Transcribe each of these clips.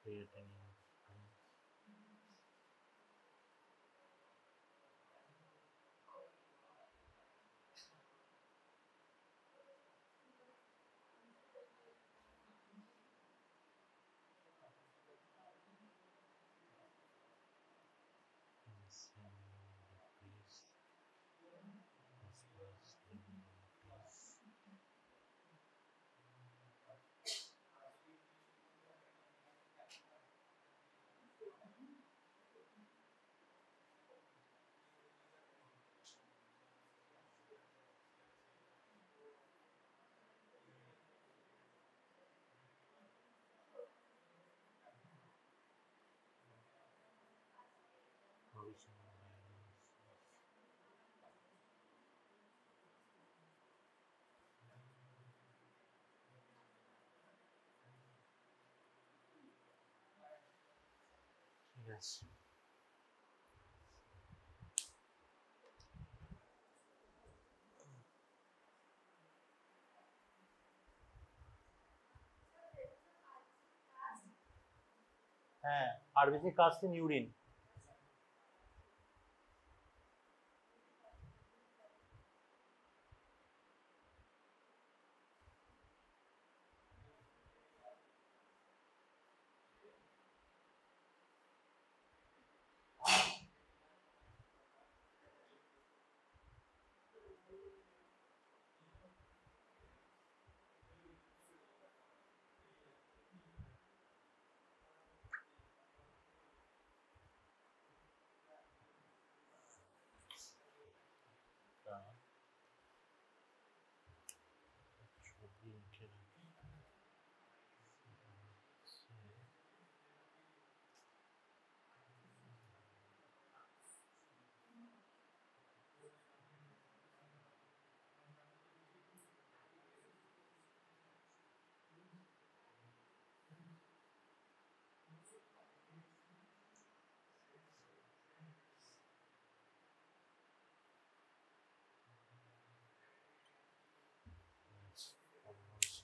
creatinine. Yes. হ্যাঁ, RBC cast in urine.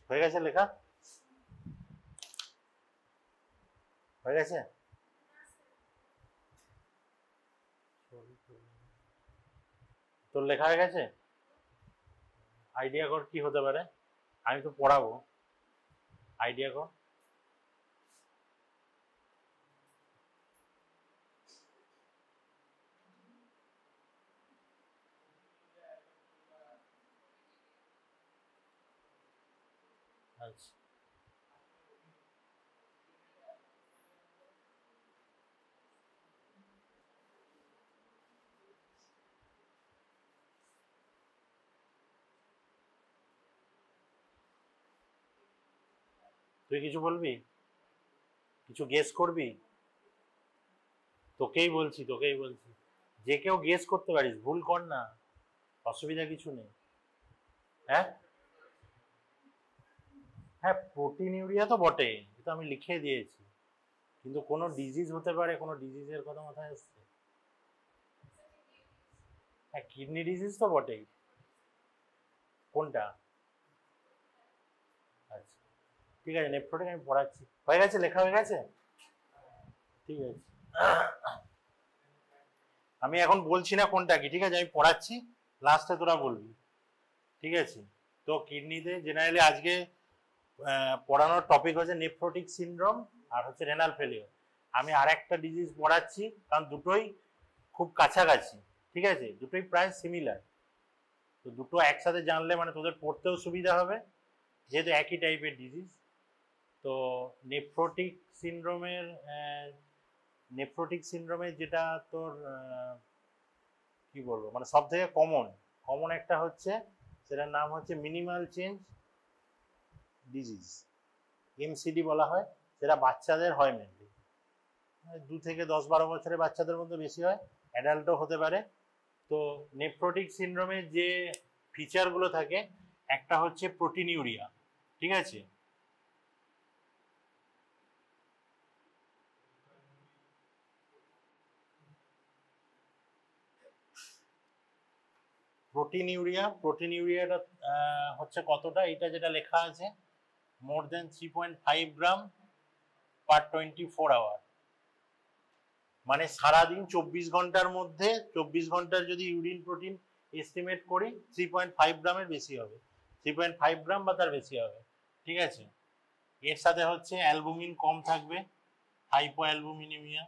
হয়ে গেছে লেখা? হয়ে গেছে? তোর লেখা হয়ে গেছে? আইডিয়া কর কি হতে পারে, আমি তো পড়াবো, আইডিয়া কর। আচ্ছা, তুই কিছু বলবি, কিছু গেস করবি? তোকেই বলছি, তোকেই বলছি, যে কেউ গেস করতে পারিস, ভুল কর না, অসুবিধা কিছু নেই। হ্যাঁ হ্যাঁ, প্রোটিন ইউরিয়া তো বটে, এটা আমি লিখে দিয়েছি, কিন্তু কোনো ডিজিজ হতে পারে, কোনো ডিজিজের কথা মাথায় আসছে? হ্যাঁ, কিডনি ডিজিজ তো বটেই। কোনটা? আচ্ছা, ঠিক আছে, নেফ্রোটিক আমি পড়াচ্ছি। হয়ে গেছে, লেখা হয়ে গেছে? ঠিক আছে, আমি এখন বলছি না কোনটা কি, ঠিক আছে, আমি পড়াচ্ছি, লাস্টে তোরা বলবি, ঠিক আছে? তো কিডনিতে জেনারেলি আজকে পড়ানোর টপিক হচ্ছে নেফ্রোটিক সিনড্রোম আর হচ্ছে রেনাল ফেলিওর। আমি আর একটা ডিজিজ পড়াচ্ছি, কারণ দুটোই খুব কাছাকাছি, ঠিক আছে, দুটোই প্রায় সিমিলার, তো দুটো একসাথে জানলে মানে তোদের পড়তেও সুবিধা হবে, যেহেতু একই টাইপের ডিজিজ। তো নেফ্রোটিক সিনড্রোমের যেটা তোর কি বলবো, মানে সব থেকে কমন কমন একটা হচ্ছে, সেটার নাম হচ্ছে মিনিমাল চেঞ্জ ডিজিজ, এমসিডি বলা হয়, সেটা বাচ্চাদের হয় মেনলি, 2 থেকে 10-12 বছরের বাচ্চাদের মধ্যে বেশি হয়, অ্যাডাল্টও হতে পারে। তো নেফ্রোটিক সিনড্রোমের যে ফিচারগুলো থাকে, একটা হচ্ছে প্রোটিনিউরিয়া, ঠিক আছে, প্রোটিনিউরিয়াটা হচ্ছে কতটা, এটা যেটা লেখা আছে, মোর দেন 3.5 গ্রাম পার 24 আওয়ার, মানে সারাদিন 24 ঘন্টার মধ্যে 24 ঘন্টার যদি ইউরিন প্রোটিন এস্টিমেট করি 3.5 গ্রামের বেশি হবে, 3.5 গ্রাম বা তার বেশি হবে। ঠিক আছে, এর সাথে হচ্ছে অ্যালবুমিন কম থাকবে, হাইপো অ্যালবুমিনিমিয়া।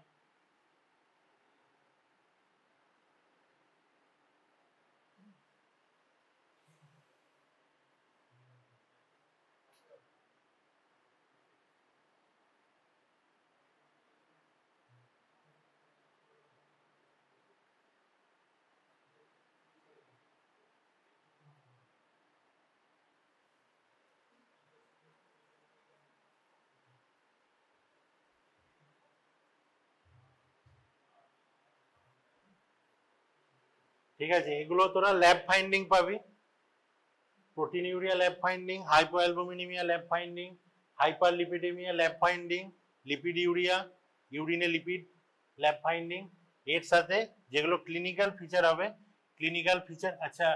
ঠিক আছে, এগুলো তোরা ল্যাব ফাইন্ডিং পাবি, proteinuria lab finding, hypoalbuminemia lab finding, hyperlipidemia lab finding, lipiduria, ইউরিনে লিপিড ল্যাব ফাইন্ডিং। এর সাথে যেগুলো ক্লিনিক্যাল ফিচার হবে, ক্লিনিক্যাল ফিচার, আচ্ছা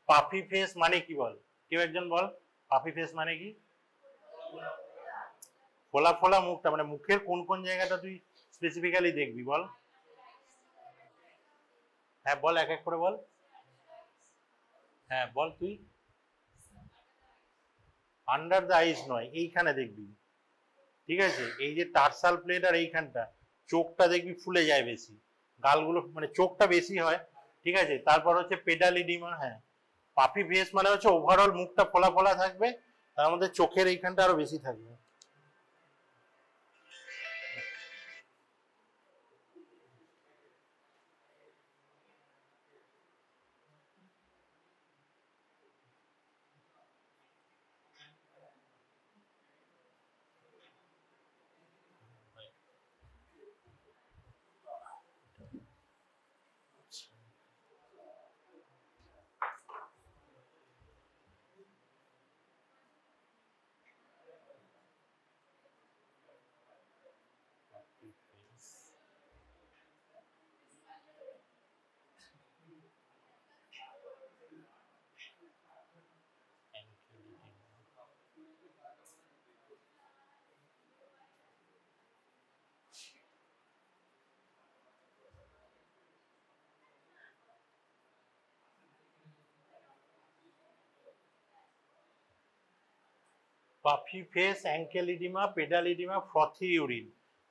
পাফি ফেস মানে কি বল, কেউ একজন বল পাফি ফেস মানে কি? ফোলা ফোলা মুখটা, মানে মুখের কোন কোন জায়গাটা তুই স্পেসিফিক্যালি দেখবি বল? হ্যাঁ বল, এক এক করে বল। হ্যাঁ বল তুই। আন্ডার দ্য আইস নয়, এইখানে দেখবি। ঠিক আছে, এই যে টার্সাল প্লেট আর এইখানটা, চোখটা দেখবি ফুলে যায় বেশি, গালগুলো মানে চোখটা বেশি হয়। ঠিক আছে, তারপর হচ্ছে পেডালিডিমা। হ্যাঁ, পাফি ফেস মানে হচ্ছে ওভারঅল মুখটা ফোলা ফোলা থাকবে, তার মধ্যে চোখের এইখানটা আরো বেশি থাকবে। Puffy face, ankle oedema, pedal oedema, frothy urine.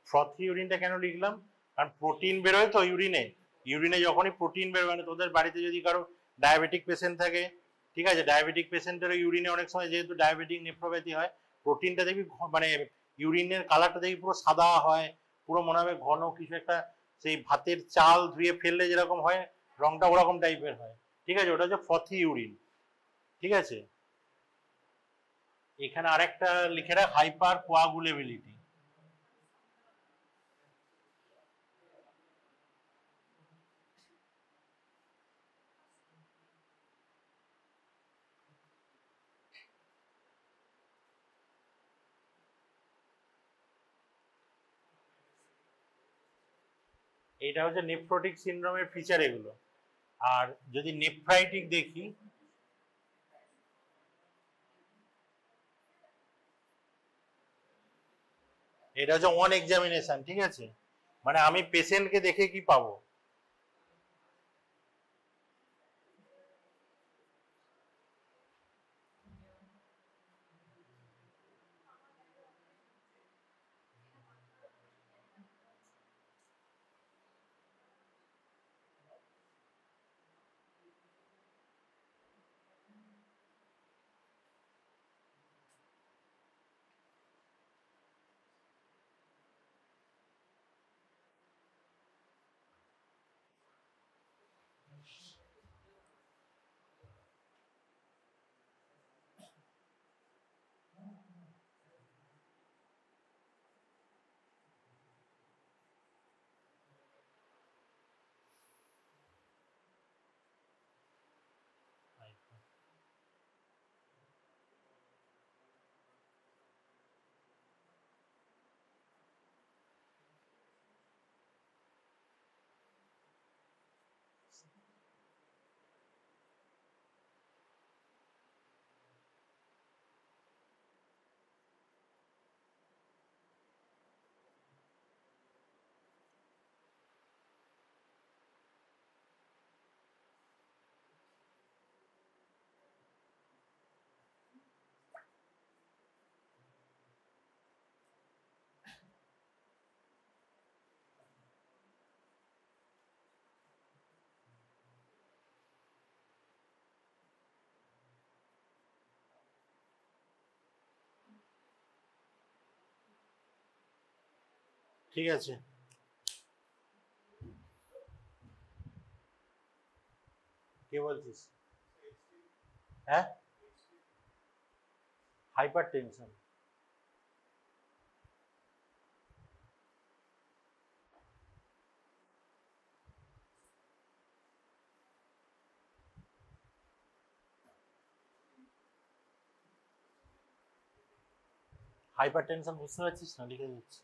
Frothy ইউরিনটা কেন লিখলাম? কারণ প্রোটিন বেরোয় তো ইউরিনে, ইউরিনে যখনই প্রোটিন বেরোয়, মানে তোদের বাড়িতে যদি কারো ডায়াবেটিক পেশেন্ট থাকে, ঠিক আছে, ডায়াবেটিক পেশেন্টের ইউরিনে অনেক সময় যেহেতু ডায়াবেটিক নেফ্রোপ্যাথি হয়, প্রোটিনটা দেখবি মানে ইউরিনের কালারটা দেখবি পুরো সাদা হয়, পুরো মনে হবে ঘন কিছু একটা, সেই ভাতের চাল ধুয়ে ফেললে যেরকম হয় রংটা ওরকম টাইপের হয়। ঠিক আছে, ওটা হচ্ছে ফথি ইউরিন। ঠিক আছে, এখানে আরেকটা লিখে রাখ, হাইপার কোয়াগুলেবিলিটি। এটা হচ্ছে নেফ্রোটিক সিনড্রোমের ফিচার এগুলো। আর যদি নেফ্রাইটিক দেখি, এটা হচ্ছে অন এক্সামিনেশন। ঠিক আছে, মানে আমি পেশেন্টকে দেখে কি পাবো? ঠিক আছে, কে বলছিস? হ্যাঁ, হাইপার টেনশন। হাইপার টেনশন বুঝতে পারছিস না? লিখে দিচ্ছি।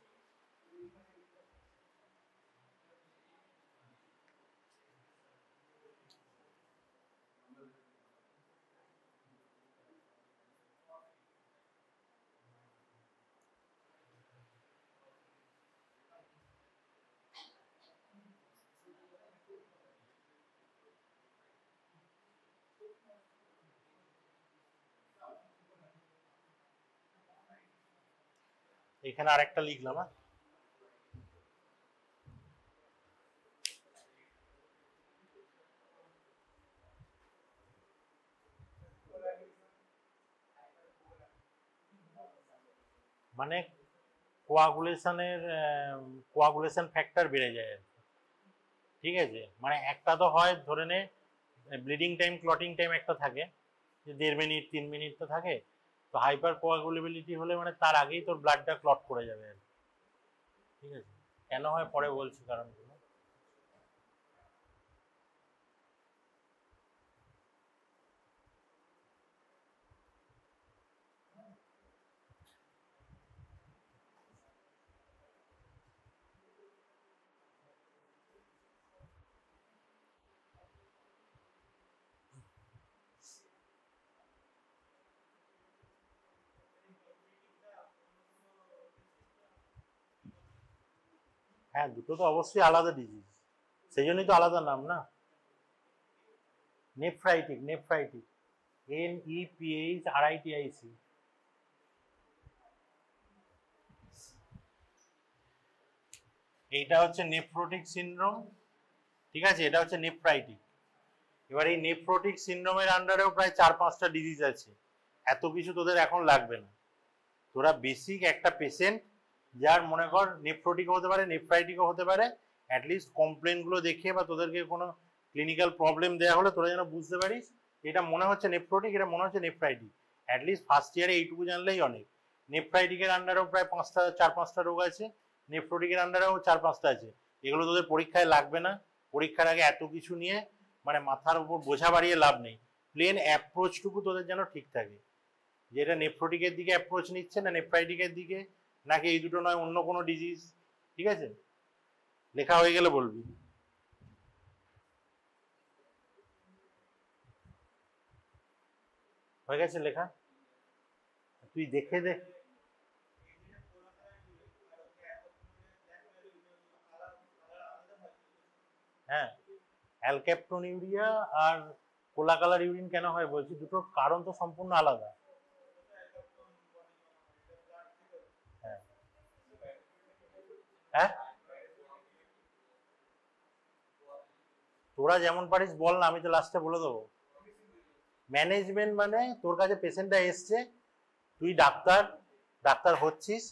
এখানে আরেকটা লিখলাম। হ্যাঁ, মানে কোয়াগুলেশন ফ্যাক্টর বেড়ে যায় আর কি। ঠিক আছে, মানে একটা তো হয় ধরে নে ব্লিডিং টাইম ক্লটিং টাইম একটা থাকে, যে 1.5 মিনিট 3 মিনিট তো থাকে। তো হাইপার কোয়াগুলেবিলিটি হলে মানে তার আগেই তোর ব্লাডটা ক্লট করে যাবে আর কি। ঠিক আছে, কেন হয় পরে বলছি কারণগুলো। হ্যাঁ, দুটো তো অবশ্যই আলাদা ডিজিজ, সেই জন্যই তো আলাদা নাম না। Nephritic, nephritic, NEPHRITIC। এইটা হচ্ছে নেফ্রোটিক সিনড্রোম। ঠিক আছে, এটা হচ্ছে নেফ্রাইটিক। এবার এই নেফ্রোটিক সিনড্রোমের আন্ডারেও প্রায় 4-5টা ডিজিজ আছে। এত কিছু তোদের এখন লাগবে না। তোরা বেসিক একটা পেশেন্ট যার মনে কর নেফ্রোটিকও হতে পারে নেফ্রাইটিকও হতে পারে, অ্যাটলিস্ট কমপ্লেনগুলো দেখে বা তোদেরকে কোনো ক্লিনিক্যাল প্রবলেম দেওয়া হলে তোরা যেন বুঝতে পারিস এটা মনে হচ্ছে নেফ্রোটিক, এটা মনে হচ্ছে নেফ্রাইটিক। অ্যাটলিস্ট ফার্স্ট ইয়ারে এইটুকু জানলেই অনেক। নেফ্রাইটিকের আন্ডারেও প্রায় 4-5টা রোগ আছে, নেফ্রোটিকের আন্ডারেও 4-5টা আছে। এগুলো তোদের পরীক্ষায় লাগবে না। পরীক্ষার আগে এত কিছু নিয়ে মানে মাথার উপর বোঝা বাড়িয়ে লাভ নেই। প্লেন অ্যাপ্রোচটুকু তোদের যেন ঠিক থাকে, যেটা নেফ্রোটিকের দিকে অ্যাপ্রোচ নিচ্ছে না নেফ্রাইটিকের দিকে, নাকি এই দুটো নয় অন্য কোনো ডিজিজ। ঠিক আছে, লেখা হয়ে গেলে বলবি। হয়ে গেছে লেখা? তুই দেখে দে। হ্যাঁ, অ্যালক্যাপ্টোনিউরিয়া আর কোলা কালার ইউরিন কেন হয় বলছি, দুটোর কারণ তো সম্পূর্ণ আলাদা। হ্যাঁ, হ্যাঁ, তোরা যেমন পারিস বল না, আমি তো লাস্টে বলে দেবো। ম্যানেজমেন্ট মানে তোর কাছে পেশেন্টটা এসছে, তুই ডাক্তার, ডাক্তার হচ্ছিস,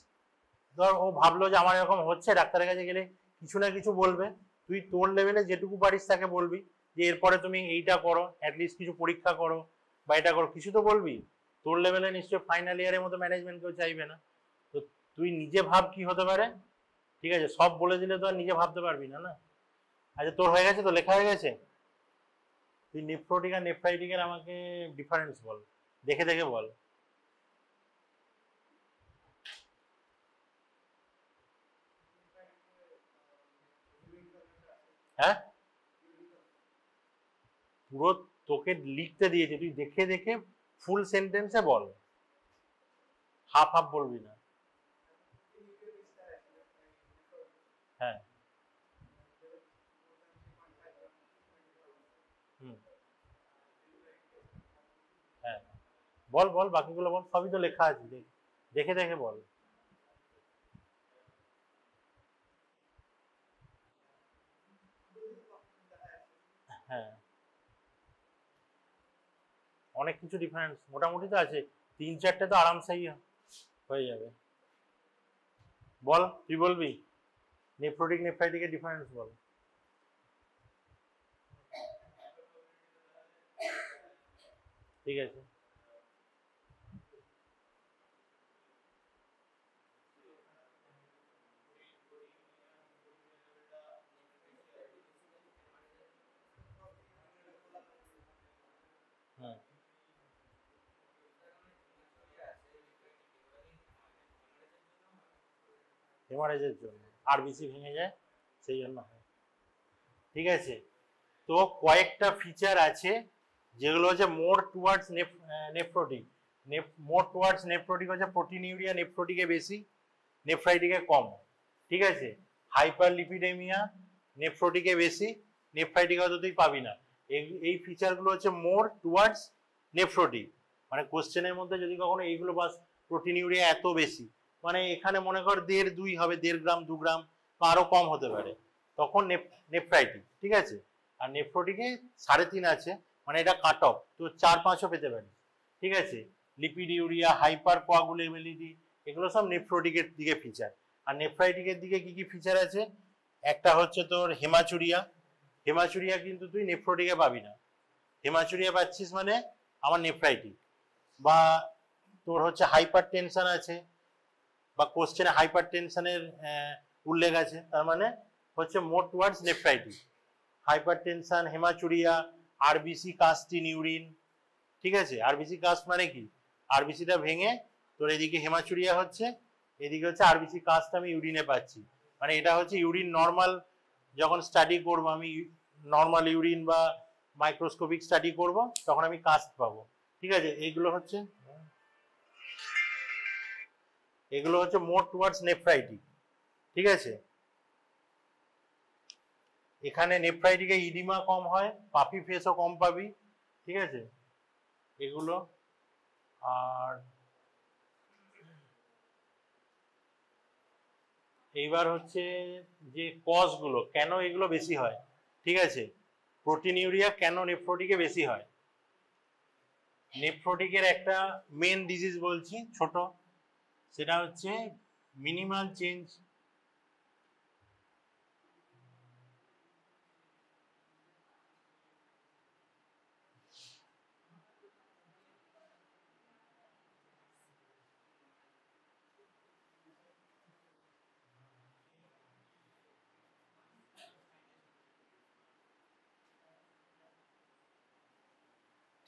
ধর ও ভাবলো যে আমার এরকম হচ্ছে, ডাক্তারের কাছে গেলে কিছু না কিছু বলবে। তুই তোর লেভেলে যেটুকু পারিস তাকে বলবি যে এরপরে তুমি এইটা করো, অ্যাটলিস্ট কিছু পরীক্ষা করো বা এটা করো, কিছু তো বলবি। তোর লেভেলে নিশ্চয়ই ফাইনাল ইয়ারের মতো ম্যানেজমেন্ট কেউ চাইবে না। তো তুই নিজে ভাব কি হতে পারে। ঠিক আছে, সব বলে দিলে তো আর নিজে ভাবতে পারবি না না। আচ্ছা, তোর হয়ে গেছে তো, লেখা হয়ে গেছে। তুই নেফ্রোটিক আর নেফ্রাইটিকের আমাকে ডিফারেন্স বল, দেখে দেখে বল। হ্যাঁ, পুরো তোকে লিখতে দিয়েছে, তুই দেখে দেখে ফুল সেন্টেন্সে বল, হাফ হাফ বলবি না। হ্যাঁ, হুম, হ্যাঁ, বল বল বাকিগুলো বল, সবই তো লেখা আছে, দেখে দেখে বল। হ্যাঁ, অনেক কিছু ডিফারেন্স মোটামুটি তো আছে, 3-4টে তো আরামসেই হয়ে যাবে। বল, তুই বলবি। নেফ্রোটিক নেফ্রাইটিকের ডিফারেন্স বলো। ঠিক আছে, হ্যাঁ হেমারেজের জন্য আরবিসি ভেঙে যায়, সেই জন্য হয়। ঠিক আছে, তো কয়েকটা ফিচার আছে যেগুলো হচ্ছে মোর টুয়ার্ডস নেফ্রোটিক। মোর টুয়ার্ডস নেফ্রোটিক হচ্ছে প্রোটিনিউরিয়া নেফ্রোটিকে বেশি, নেফ্রাইটিকে কম। ঠিক আছে, হাইপার লিপিডেমিয়া নেফ্রোটিকে বেশি, নেফ্রাইটিক হয়তো তুই পাবি না। এই ফিচারগুলো হচ্ছে মোর টুয়ার্ডস নেফ্রোটিক। মানে কোশ্চেনের মধ্যে যদি কখনো এইগুলো বাস, প্রোটিনিউরিয়া এত বেশি, মানে এখানে মনে কর 1.5-2 হবে, 1.5 গ্রাম 2 গ্রাম বা আরো কম হতে পারে, তখন নেফ্রাইটিক। ঠিক আছে, আর নেফ্রোটিকে 3.5 আছে, মানে এটা কাট অফ, তো 4-5ও পেতে পারি। ঠিক আছে, লিপিডিউরিয়া, হাইপার কোয়াগুলেবিলিটি, এগুলো সব নেফ্রোটিকের দিকে ফিচার। আর নেফ্রাইটিকের দিকে কি কি ফিচার আছে, একটা হচ্ছে তোর হেমাচুরিয়া। হেমাচুরিয়া কিন্তু তুই নেফ্রোটিকে পাবি না, হেমাচুরিয়া পাচ্ছিস মানে আমার নেফ্রাইটিক। বা তোর হচ্ছে হাইপার টেনশন আছে, বা কোশ্চেনে হাইপার টেনশনের উল্লেখ আছে, তার মানে হচ্ছে more towards nephritis. Hypertension, hematuria, RBC cast in urine. ঠিক আছে, আরবিসি কাস্ট মানে কি, আরবিসিটা ভেঙে তোর এদিকে হেমাচুরিয়া হচ্ছে, এদিকে হচ্ছে আরবিসি কাস্ট আমি ইউরিনে পাচ্ছি। মানে এটা হচ্ছে ইউরিন নর্মাল, যখন স্টাডি করবো আমি নর্মাল ইউরিন বা মাইক্রোস্কোপিক স্টাডি করব, তখন আমি কাস্ট পাবো। ঠিক আছে, এগুলো হচ্ছে মোর টুয়ার্ডস নেফ্রাইটিক। ঠিক আছে, এখানে নেফ্রাইটিকে ইডিমা কম হয়, পাপি ফেসও কম পাবি। ঠিক আছে, এগুলো। আর এইবার হচ্ছে যে কজ গুলো, কেন এগুলো বেশি হয়। ঠিক আছে, প্রোটিনিউরিয়া কেন নেফ্রোটিকে বেশি হয়। নেফ্রোটিকের একটা মেন ডিজিজ বলছি ছোট, সেটা হচ্ছে মিনিমাল চেঞ্জ।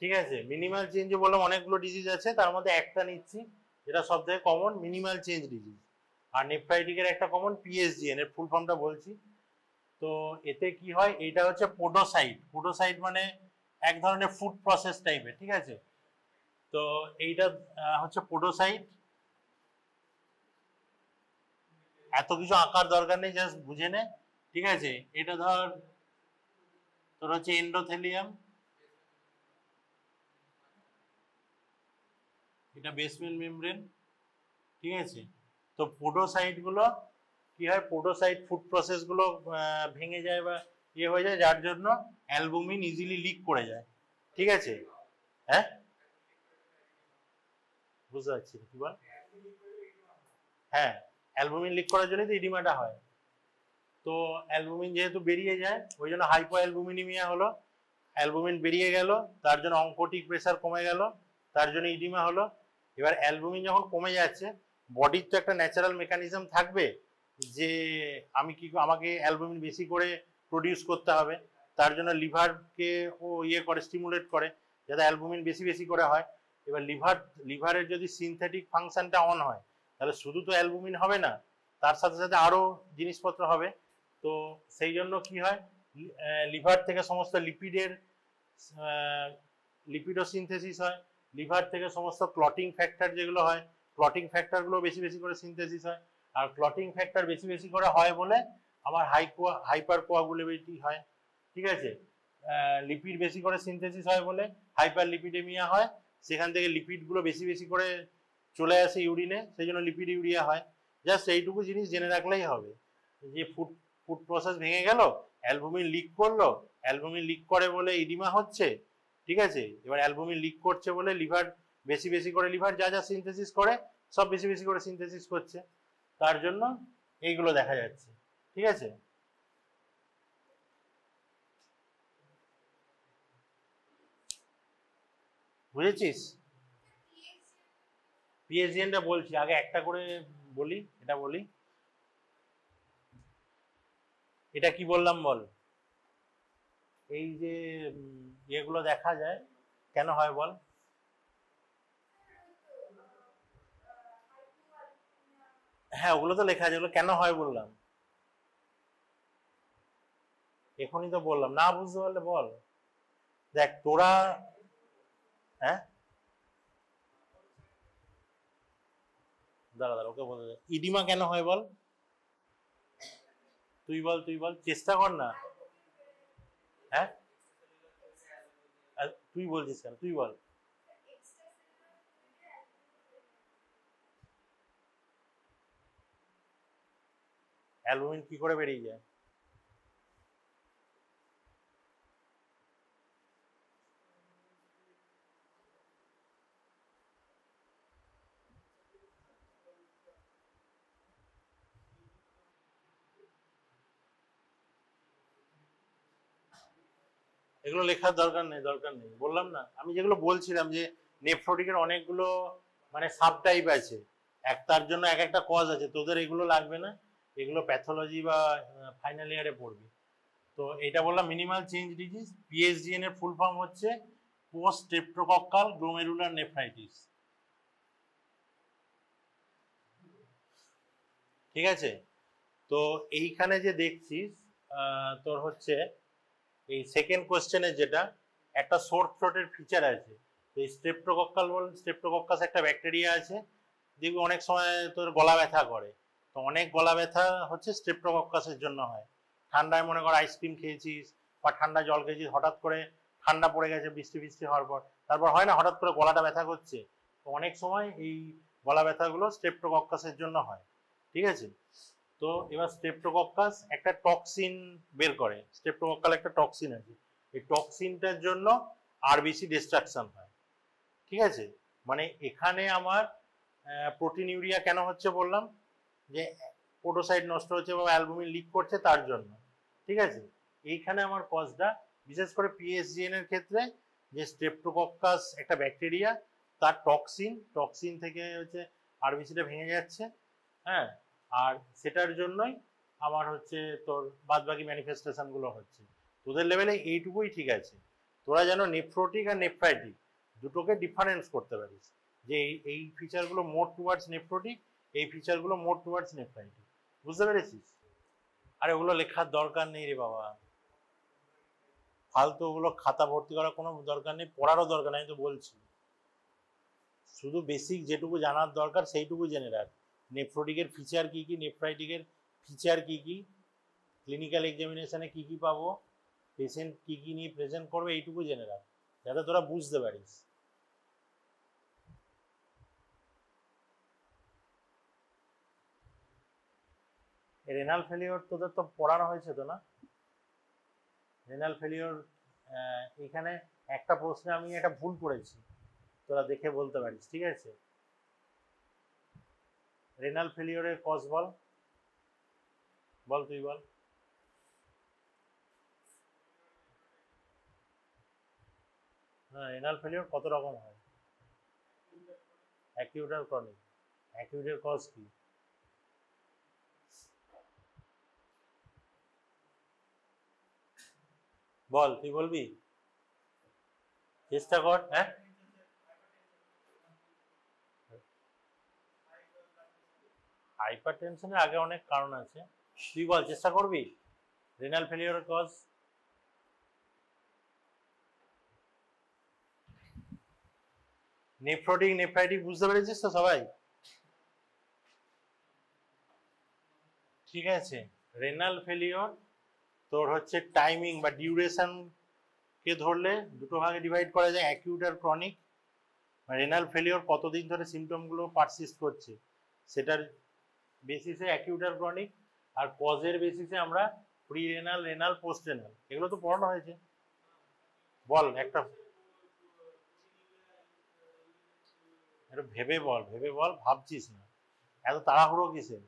ঠিক আছে, মিনিমাল চেঞ্জ বললাম অনেকগুলো ডিজিজ আছে, তার মধ্যে একটা নিচ্ছি যেটা সব থেকে কমন, মিনিমাল চেঞ্জ ডিজিজ। আর নেফ্রাইটিকের একটা কমন পিএসজিএন, এর ফুল ফর্মটা বলছি। তো এতে কি হয়, এটা হচ্ছে পোডোসাইট। পোডোসাইট মানে এক ধরনের ফুড প্রসেস টাইপের। ঠিক আছে, তো এইটা হচ্ছে পোডোসাইট। এত কিছু আঁকার দরকার নেই, জাস্ট বুঝে নে। ঠিক আছে, এটা ধর তোর হচ্ছে এন্ডোথেলিয়াম, এটা বেসমেন্ট মেমব্রেন। ঠিক আছে, তো পোডোসাইট গুলো কি হয়, পোডোসাইট ফুড প্রসেস গুলো ভেঙে যায় বা ইয়ে হয়ে যায়, যার জন্য অ্যালবুমিন ইজিলি লিক করে যায়। ঠিক আছে, হ্যাঁ বুঝতে পারছি কি বল। হ্যাঁ, অ্যালবুমিন লিক করার জন্যই তো ইডিমাটা হয়। তো অ্যালবুমিন যেহেতু বেরিয়ে যায়, ওই জন্য হাইপো অ্যালবুমিনিমিয়া হলো। অ্যালবুমিন বেরিয়ে গেল, তার জন্য অঙ্কোটিক প্রেসার কমে গেল, তার জন্য ইডিমা হলো। এবার অ্যালবুমিন যখন কমে যাচ্ছে, বডির তো একটা ন্যাচারাল মেকানিজম থাকবে যে আমাকে অ্যালবুমিন বেশি করে প্রডিউস করতে হবে। তার জন্য লিভারকে ও ইয়ে করে, স্টিমুলেট করে যাতে অ্যালবুমিন বেশি বেশি করে হয়। এবার লিভারের যদি সিনথেটিক ফাংশনটা অন হয়, তাহলে শুধু তো অ্যালবুমিন হবে না, তার সাথে সাথে আরো জিনিসপত্র হবে। তো সেই জন্য কি হয়, লিভার থেকে সমস্ত লিপিডো সিনথেসিস হয়। লিভার থেকে সমস্ত ক্লটিং ফ্যাক্টর যেগুলো হয়, ক্লটিং ফ্যাক্টরগুলো বেশি বেশি করে সিনথেসিস হয়। আর ক্লটিং ফ্যাক্টর বেশি বেশি করে হয় বলে আমার হাইপার কোয়াগুলেবিলিটি হয়। ঠিক আছে, লিপিড বেশি করে সিনথেসিস হয় বলে হাইপার লিপিডেমিয়া হয়, সেখান থেকে লিপিডগুলো বেশি বেশি করে চলে আসে ইউরিনে, সেই জন্য লিপিড ইউরিয়া হয়। জাস্ট এইটুকু জিনিস জেনে রাখলেই হবে যে ফুড ফুড প্রসেস ভেঙে গেল, অ্যালবুমিন লিক করলো, অ্যালবুমিন লিক করে বলে ইডিমা হচ্ছে। ঠিক আছে, এবার অ্যালবুমিন লিক করছে বলে লিভার বেশি বেশি করে, লিভার যা যা সিনথেসিস করে সব বেশি বেশি করে সিনথেসিস করছে, তার জন্য এইগুলো দেখা যাচ্ছে। ঠিক আছে? বুঝেছিস? পিএসজিএনটা বলছি, আগে একটা করে বলি, এটা বলি। এটা কি বললাম বল? এই যে ইয়েগুলো দেখা যায় কেন হয় বল? হ্যাঁ, ওগুলো তো লেখা আছে, ওগুলো কেন হয় বললাম, এখনই তো বললাম। না বুঝতে পারলে বল। দেখ তোরা, হ্যাঁ দাঁড়া দাঁড়া, ওকে বলতে দে। ইডিমা কেন হয় বল? তুই বল, তুই বল, চেষ্টা কর না। হ্যাঁ, তুই বলছিস কেন, তুই বল। অ্যালবুমিন কি করে বেরিয়ে যায়? এগুলো লেখার দরকার নেই, দরকার নেই, বললাম না আমি যেগুলো বলছিলাম যে নেফ্রোটিকের অনেকগুলো মানে সাব টাইপ আছে, তার জন্য এক একটা কজ আছে, তোদের এগুলো লাগবে না, এগুলো প্যাথোলজি বা ফাইনাল ইয়ারে পড়বি। তো এটা বললাম মিনিমাল চেঞ্জ ডিজিজ। পিএসজিএন এর ফুল ফর্ম হচ্ছে পোস্ট স্ট্রেপ্টোকক্কাল গ্লোমেরুলার নেফ্রাইটিস। ঠিক আছে? তো এইখানে যে দেখছিস তোর হচ্ছে এই সেকেন্ড কোশ্চেনের যেটা একটা সোর থ্রোটের ফিচার আছে, তো এই স্ট্রেপ্টোকক্কাস একটা ব্যাকটেরিয়া আছে, দেখবি অনেক সময় তোর গলা ব্যথা করে। তো অনেক গলা ব্যথা হচ্ছে স্ট্রেপ্টোকক্কাসের জন্য হয়। ঠান্ডায় মনে কর আইসক্রিম খেয়েছিস বা ঠান্ডা জল খেয়েছিস, হঠাৎ করে ঠান্ডা পড়ে গেছে বৃষ্টি ফিষ্টি হওয়ার পর, তারপর হয় না হঠাৎ করে গলাটা ব্যথা করছে, তো অনেক সময় এই গলা ব্যথাগুলো স্ট্রেপ্টোকক্কাসের জন্য হয়। ঠিক আছে? তো এবার স্ট্রেপ্টোকক্কাস একটা টক্সিন বের করে, স্ট্রেপ্টোকক্কাল একটা টক্সিন আছে, এই টক্সিনটার জন্য আরবিসি ডিস্ট্রাকশন হয়। ঠিক আছে? মানে এখানে আমার প্রোটিনিউরিয়া কেন হচ্ছে বললাম, যে পোডোসাইট নষ্ট হচ্ছে বা অ্যালবুমিন লিক করছে তার জন্য। ঠিক আছে? এইখানে আমার কজটা বিশেষ করে পিএসজিএন এর ক্ষেত্রে, যে স্ট্রেপ্টোকক্কাস একটা ব্যাকটেরিয়া, তার টক্সিন থেকে হচ্ছে আরবিসিটা ভেঙে যাচ্ছে। হ্যাঁ, আর সেটার জন্যই আমার হচ্ছে তোর বাদবাকি ম্যানিফেস্টেশন গুলো হচ্ছে। তোদের লেভেলে এইটুকুই ঠিক আছে, তোরা যেন নেফ্রোটিক আর নেফ্রাইটিক দুটোকে ডিফারেন্স করতে পারিস, যে এই ফিচারগুলো মোর টুয়ার্ডস নেফ্রোটিক, এই ফিচারগুলো মোর টুয়ার্ডস নেফ্রাইটিক। বুঝতে পেরেছিস? আরে ওগুলো লেখার দরকার নেই রে বাবা, ফালতু ওগুলো খাতা ভর্তি করার কোনো দরকার নেই, পড়ারও দরকার নেই, আমি তো বলছি। শুধু বেসিক যেটুকু জানার দরকার সেইটুকু জেনে রাখ। নেফ্রোটিকের ফিচার কি কি, নেফ্রাইটিকের ফিচার কি কি, ক্লিনিক্যাল এক্সামিনেশনে কি কি পাবো, পেশেন্ট কি কি নিয়ে প্রেজেন্ট করবে, এইটুকু জেনে রাখ যাতে তোরা বুঝতে পারিস। রেনাল ফেলিওর তোদের তো পড়ানো হয়েছে তো না? রেনাল ফেলিওর এখানে একটা প্রশ্নে আমি একটা ভুল করেছি, তোরা দেখে বলতে পারিস। ঠিক আছে? রেনাল ফেলিওরের কজ বল, বল তুই বল। হ্যাঁ, রেনাল ফেলিওর কত রকম হয়? অ্যাকিউট আর ক্রনিক। অ্যাকিউটের কজ কি বল, তুই বলবি, চেষ্টা কর। হ্যাঁ, হাইপার টেনশনের আগে অনেক কারণ আছে, তুই বল, চেষ্টা করবি। রেনাল ফেলিওরের কজ নেফ্রোটিক নেফ্রাইটিক, বুঝতে পেরেছিস তো সবাই? ঠিক আছে? রেনাল ফেলিওর তোর হচ্ছে টাইমিং বা ডিউরেশন কে ধরলে দুটো ভাগে ডিভাইড করা যায়, অ্যাকিউট আর ক্রনিক। রেনাল ফেলিওর কতদিন ধরে সিমটমগুলো পারসিস্ট করছে সেটার বেসিসে অ্যাকিউট আর ক্রনিক, আর কজের বেসিসে আমরা pre renal, renal, post renal, এগুলো তো পড়ানো হয়েছে। বল একটা, এটা ভেবে বল, ভেবে বল, ভাবছিস না, এত তাড়াহুড়ো কিসের?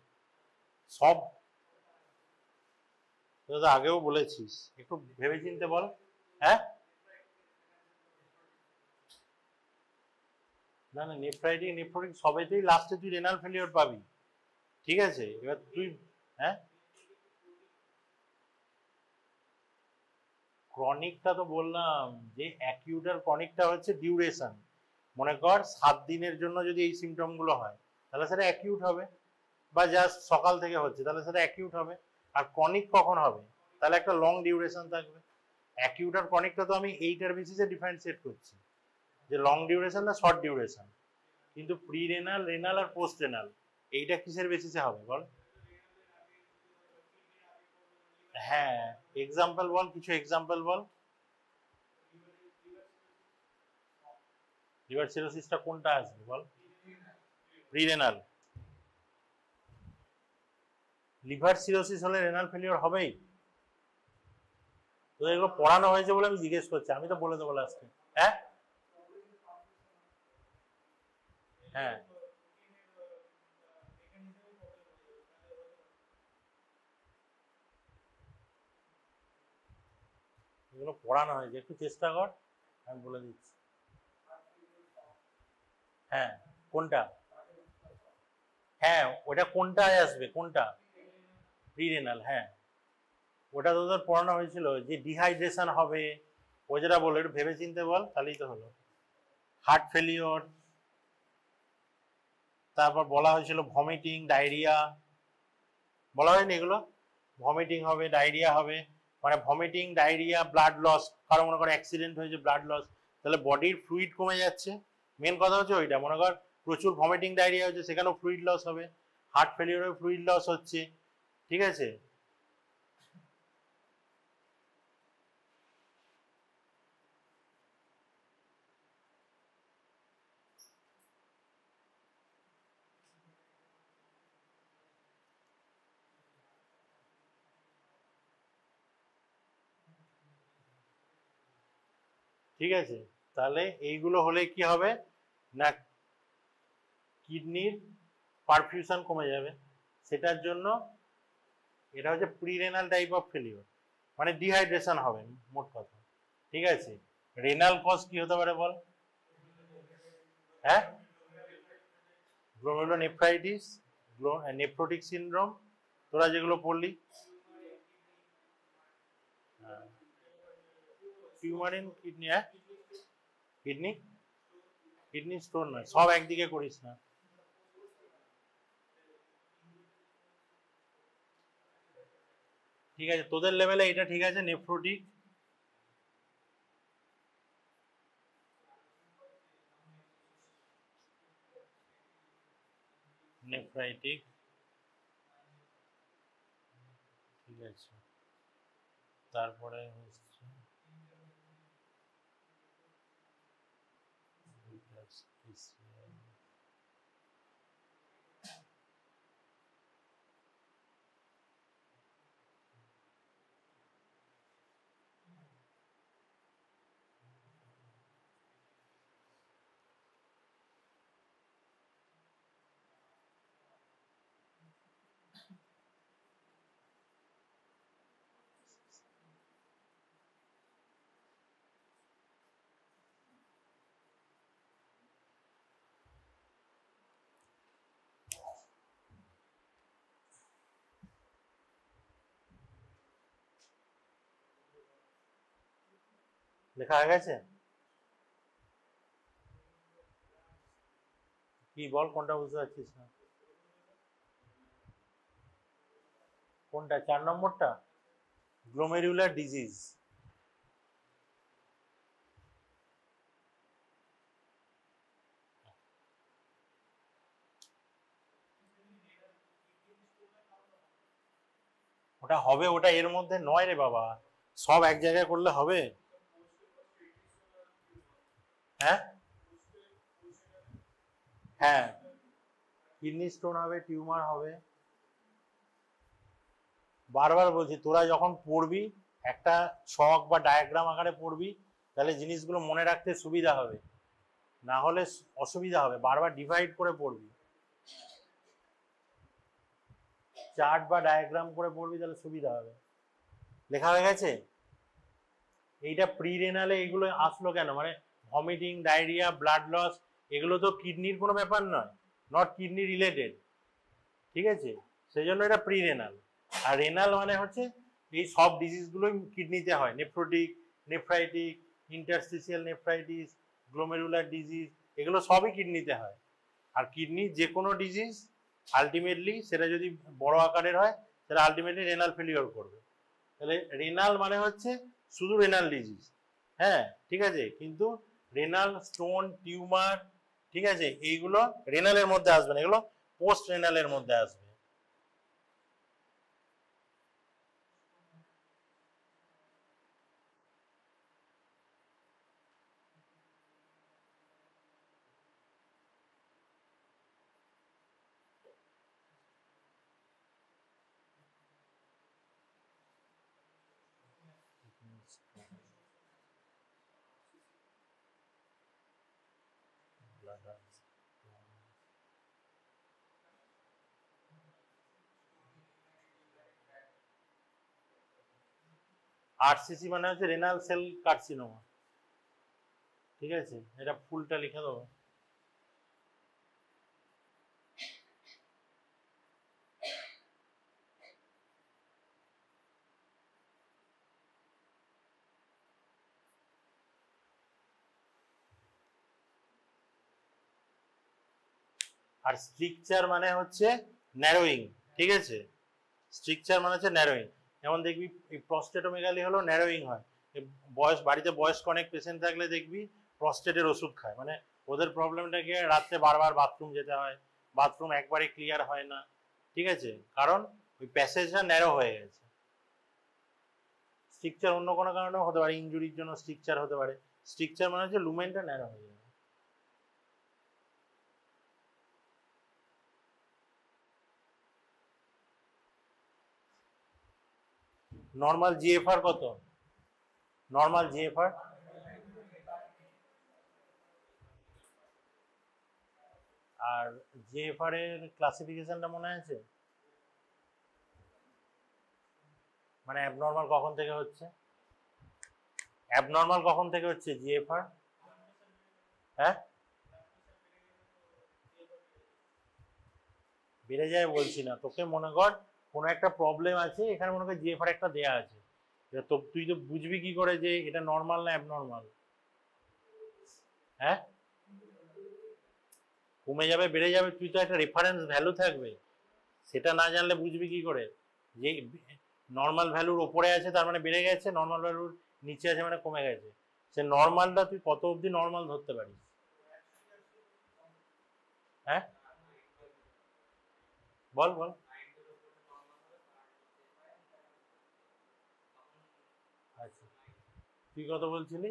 সব তো আগেও বলেছিস, একটু ভেবে চিনতে বল। হ্যাঁ, না না, নেফ্রাইটিক নেফ্রোটিক সবেতেই লাস্টে তুই রেনাল ফেলিওর পাবি। ঠিক আছে, এবার তুই হ্যাঁ, ক্রনিকটা তো বললাম যে অ্যাকিউট আর ক্রনিকটা হচ্ছে ডিউরেশন। মনে কর 7 দিনের জন্য যদি এই সিমটম গুলো হয় তাহলে সেটা অ্যাকিউট হবে, বা জাস্ট সকাল থেকে হচ্ছে তাহলে সেটা অ্যাকিউট হবে। আর ক্রনিক কখন হবে, তাহলে একটা লং ডিউরেশন থাকবে। অ্যাকিউট আর ক্রনিকটা তো আমি এইটার বেসিসে ডিফারেন্সিয়েট করছি, যে লং ডিউরেশন না শর্ট ডিউরেশন। কিন্তু প্রি রেনাল, রেনাল আর পোস্ট রেনাল এইটা কিসের বেসিসে হবে বল? হ্যাঁ, এক্সাম্পল বল, কিছু এক্সাম্পল বল। লিভার সিরোসিসটা কোনটা আসবে বল? Pre renal. লিভার সিরোসিস হলে রেনাল ফেলিওর হবেই। তো এগুলো পড়ানো হয়েছে বলে আমি জিজ্ঞেস করছি, আমি তো বলে দেবো লাস্টে। হ্যাঁ হ্যাঁ, এগুলো পড়ানো হয়েছে, একটু চেষ্টা কর, আমি বলে দিচ্ছি। হ্যাঁ, কোনটা? হ্যাঁ, ওটা কোনটায় আসবে, কোনটা? প্রি রেনাল, হ্যাঁ। ওটা তো তোদের পড়ানো হয়েছিল যে ডিহাইড্রেশন হবে, ও যেটা বললো একটু ভেবে চিনতে বল, তাহলেই তো হলো। হার্ট ফেলিওর, তারপর বলা হয়েছিল ভমিটিং, ডায়রিয়া, বলা হয়নি এগুলো? ভমিটিং হবে, ডায়রিয়া হবে, মানে ভমিটিং, ডায়রিয়া, ব্লাড লস, কারো মনে করো অ্যাক্সিডেন্ট হয়েছে, ব্লাড লস, তাহলে বডির ফ্লুইড কমে যাচ্ছে। মেন কথা হচ্ছে ওইটা, মনে কর প্রচুর ভমিটিং ডায়রিয়া হচ্ছে, সেখানেও ফ্লুইড লস হবে। হার্ট ফেলিওরেও ফ্লুইড লস হচ্ছে। ঠিক আছে, ঠিক আছে, তাহলে এইগুলো হলে কি হবে না, কিডনির পারফিউশন কমে যাবে। সেটার জন্য এটা হচ্ছে প্রিরেনাল টাইপ অফ ফেলিওর, মানে ডিহাইড্রেশন হবে মোট কথা। ঠিক আছে, রেনাল কজ কি হতে পারে বল? হ্যাঁ, গ্লোমেরুলোনেফ্রাইটিস, নেফ্রোটিক সিনড্রোম, তোরা যেগুলো পড়লি। টিউমার ইন কিডনি, হ্যাঁ, কিডনি, কিডনি স্টোন নয়, সব একদিকে করিস না। ঠিক আছে, তোদের লেভেলে এটা ঠিক আছে, নেফ্রোটিক, নেফ্রাইটিক, ঠিক আছে। তারপরে হচ্ছে লেখা হয়ে গেছে? কি বল, কোনটা বুঝতে পারছিস না? কোনটা, 4 নম্বরটা? Glomerular disease. ওটা হবে, ওটা এর মধ্যে নয় রে বাবা, সব এক জায়গায় করলে হবে? হ্যাঁ হ্যাঁ, কিডনি স্টোন হবে, টিউমার হবে। বারবার বলছি, তোরা যখন পড়বি একটা ছক বা ডায়াগ্রাম আকারে পড়বি, তাহলে জিনিসগুলো মনে রাখতে সুবিধা হবে, না হলে অসুবিধা হবে, বারবার ডিভাইড করে পড়বি, চার্ট বা ডায়াগ্রাম করে পড়বি, তাহলে সুবিধা হবে। লেখা হয়ে গেছে? এইটা প্রি রেনালে এগুলো আসলো কেন, মানে ভমিটিং, ডায়রিয়া, ব্লাড লস, এগুলো তো কিডনির কোনো ব্যাপার নয়, নট কিডনি রিলেটেড, ঠিক আছে? সেই জন্য এটা প্রি রেনাল। আর রেনাল মানে হচ্ছে এই সব ডিজিজগুলোই কিডনিতে হয়, nephrotic, nephritic, interstitial nephritis, glomerular disease, এগুলো সবই কিডনিতে হয়। আর কিডনির যে কোনো ডিজিজ আলটিমেটলি সেটা যদি বড় আকারের হয় সেটা আলটিমেটলি রেনাল ফেলিওর করবে। তাহলে রেনাল মানে হচ্ছে শুধু রেনাল ডিজিজ, হ্যাঁ ঠিক আছে, কিন্তু রেনাল স্টোন, টিউমার, ঠিক আছে, এইগুলো রেনালের মধ্যে আসবে না, এগুলো পোস্ট রেনালের মধ্যে আসবে। আরসিসি মানে হচ্ছে রেনাল সেল কার্সিনোমা, ঠিক আছে, এটা ফুলটা লিখে দেবো। আর স্ট্রিকচার মানে হচ্ছে ন্যারোয়িং, ঠিক আছে, স্ট্রিকচার মানে হচ্ছে ন্যারোয়িং। যেমন দেখবি প্রস্টেটোমেগালি হলো ন্যারোয়িং হয়, বয়স বাড়িতে বয়স্ক অনেক পেশেন্ট থাকলে দেখবি প্রস্টেটের ওষুধ খায়, মানে ওদের প্রবলেমটা কি রাত্রে বারবার বাথরুম যেতে হয়, বাথরুম একবারে ক্লিয়ার হয় না, ঠিক আছে, কারণ ওই প্যাসেজটা ন্যারো হয়ে গেছে। স্ট্রিকচার অন্য কোনো কারণেও হতে পারে, ইনজুরির জন্য স্ট্রিকচার হতে পারে, স্ট্রিকচার মানে হচ্ছে লুমেনটা ন্যারো হয়ে যাবে। নর্মাল জিএফআর কত? নর্মাল জিএফআর আর জিএফআর এর ক্লাসিফিকেশনটা মনে আছে? মানে অ্যাবনর্মাল কখন থেকে হচ্ছে, অ্যাবনর্মাল কখন থেকে হচ্ছে জিএফআর? হ্যাঁ বেড়ে যায় বলছি না, তোকে মনে কর কোনো একটা প্রবলেম আছে, এখানে মনে কর জিএফআর একটা দেয়া আছে, তো তুই তো বুঝবি কি করে যে এটা নর্মাল না অ্যাবনর্মাল? হ্যাঁ কমে যাবে বেড়ে যাবে, তুই তো একটা রেফারেন্স ভ্যালু থাকবে, সেটা না জানলে বুঝবি কি করে যে নর্মাল ভ্যালুর ওপরে আছে তার মানে বেড়ে গেছে, নর্মাল ভ্যালুর নিচে আছে মানে কমে গেছে, সে নর্মালটা তুই কত অবধি নর্মাল ধরতে পারিস? হ্যাঁ বল বল। আচ্ছা তুই কত বলছিলি?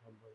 90।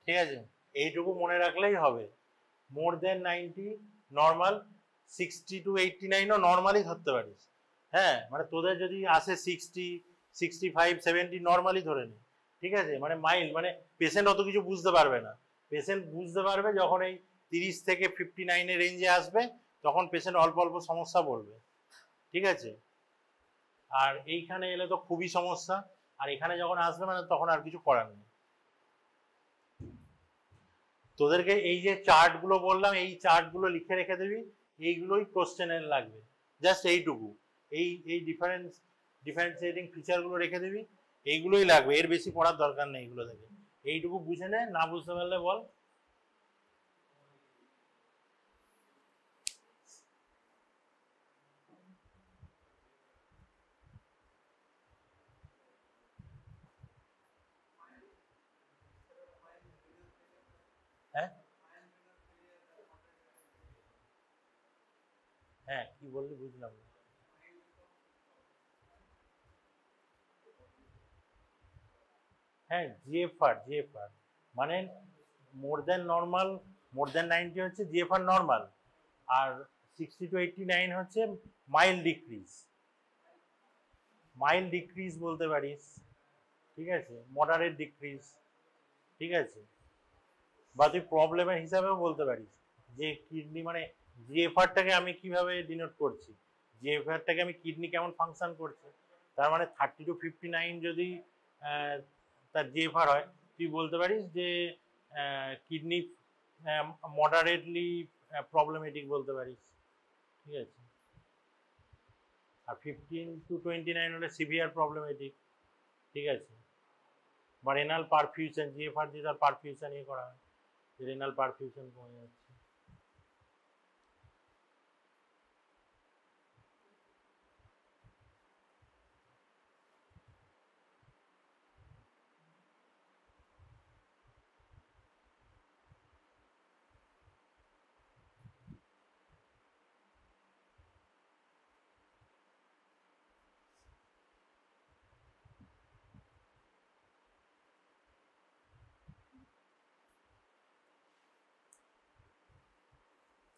ঠিক আছে, এইটুকু মনে রাখলেই হবে, মোর দেন 90 নর্মাল, 60 to 89ও নর্মালি ধরতে পারিস, হ্যাঁ মানে তোদের যদি আসে 60, 65, 70 নর্মালি ধরে নে, ঠিক আছে, মানে মাইল্ড, মানে পেশেন্ট অত কিছু বুঝতে পারবে না। পেশেন্ট বুঝতে পারবে যখন এই 30 থেকে 59 এর রেঞ্জে আসবে, তখন পেশেন্ট অল্প অল্প সমস্যা পড়বে। ঠিক আছে, আর এইখানে এলে তো খুবই সমস্যা, আর এখানে যখন আসবে মানে তখন আর কিছু করার নেই। তোদেরকে এই যে চার্ট গুলো বললাম, এই চার্ট গুলো লিখে রেখে দিবি, এইগুলোই কোশ্চেনের লাগবে, জাস্ট এইটুকু। এই ডিফারেন্সিয়েটিং ফিচার গুলো রেখে দিবি, এইগুলোই লাগবে, এর বেশি পড়ার দরকার নেই এগুলো থেকে। এইটুকু বুঝে নে, না বুঝতে পারলে বল। হ্যাঁ হ্যাঁ, কি বললি বুঝলাম না। হ্যাঁ, জিএফআর মানে মোর দেন 90 হচ্ছে জিএফআর নর্মাল, আর 60 to 89 হচ্ছে মাইল্ড ডিক্রিজ বলতে পারিস। ঠিক আছে, মডারেট ডিক্রিজ। ঠিক আছে, বা তুই প্রবলেমের হিসাবেও বলতে পারিস যে কিডনি মানে জিএফআরটাকে আমি কিভাবে ডিনোট করছি, জিএফআরটাকে আমি কিডনি কেমন ফাংশন করছে। তার মানে 30 to 59 যদি তার জিএফআর হয়, তুই বলতে পারিস যে কিডনি মডারেটলি প্রবলেমেটিক বলতে পারিস। ঠিক আছে, আর 15 to 29 হলে সিভিয়ার প্রবলেমেটিক। ঠিক আছে, বা রেনাল পারফিউশন, জিএফআর দিয়ে তার পারফিউশন ইয়ে করা হয়, রেনাল পারফিউশন কমে যাচ্ছে।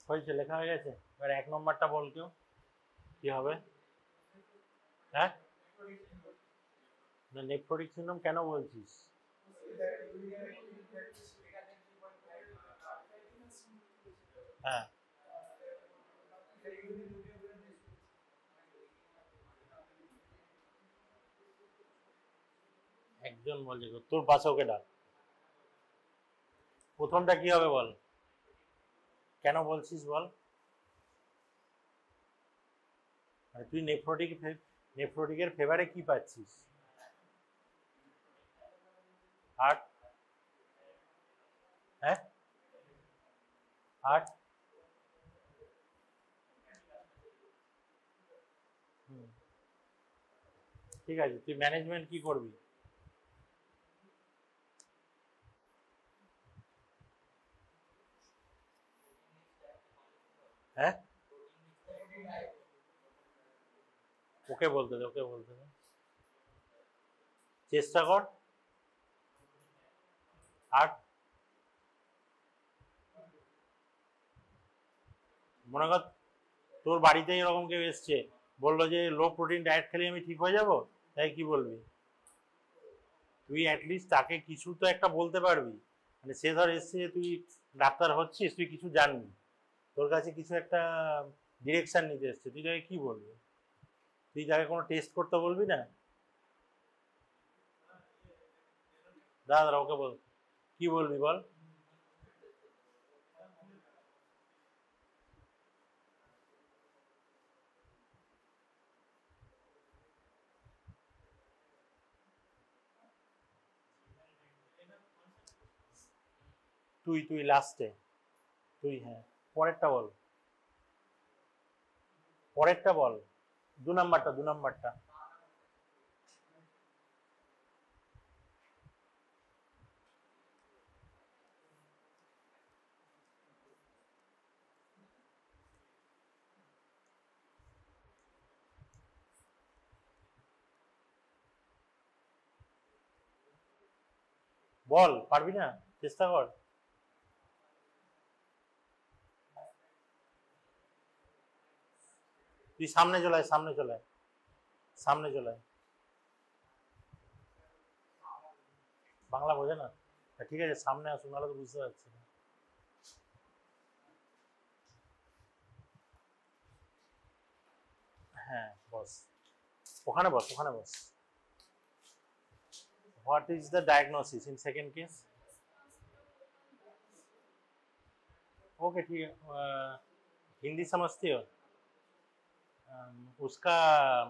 হয়েছে, লেখা হয়ে গেছে। এবার 1 নম্বরটা বল কেউ, কি হবে? হ্যাঁ, না নেফ্রোটিক সিনড্রোম কেন বলছিস? হ্যাঁ, একজন বলছে, তোর পাশে ওকে ডাক। প্রথমটা কি হবে বল, কেন বলছিস বল। মানে তুই নেফ্রোটিকের ফেভারে কি পাচ্ছিস? হার্ট। হ্যাঁ, হার্ট। ঠিক আছে, তুই ম্যানেজমেন্ট কি করবি? হ্যাঁ, ওকে বলতে দে, ওকে বলতে দে, চেষ্টা কর। হার্ট, মনে কর তোর বাড়িতে এরকম কেউ এসছে, বললো যে লো প্রোটিন ডায়েট খেলে আমি ঠিক হয়ে যাব, তাই কি বলবি? তুই অ্যাটলিস্ট তাকে কিছু তো একটা বলতে পারবি। মানে সে ধর এসছে, তুই ডাক্তার হচ্ছিস, তুই কিছু জানবি, তোর কাছে কিছু একটা ডিরেকশন নিতে এসছে, তুই তাকে কি বলবি? তুই তাকে কোনো টেস্ট করতে বলবি না? দাদা ওকে বল, কি বলবি বল। তুই তুই লাস্টে, তুই, হ্যাঁ, পরেরটা বল, পরেরটা বল, 2 নাম্বারটা, 2 নাম্বারটা। বল, পারবি না, চেষ্টা কর। তুই সামনে চলে আয়, সামনে চলে আয়, সামনে চলে আয়। বাংলা বোঝে না? ঠিক আছে, সামনে আসুন, নাহলে তো বুঝতে পারছি না। হ্যাঁ বস, ওখানে বস, ওখানে বস। What is the diagnosis in second case? Okay ठीक है। हिंदी समझती हो? उसका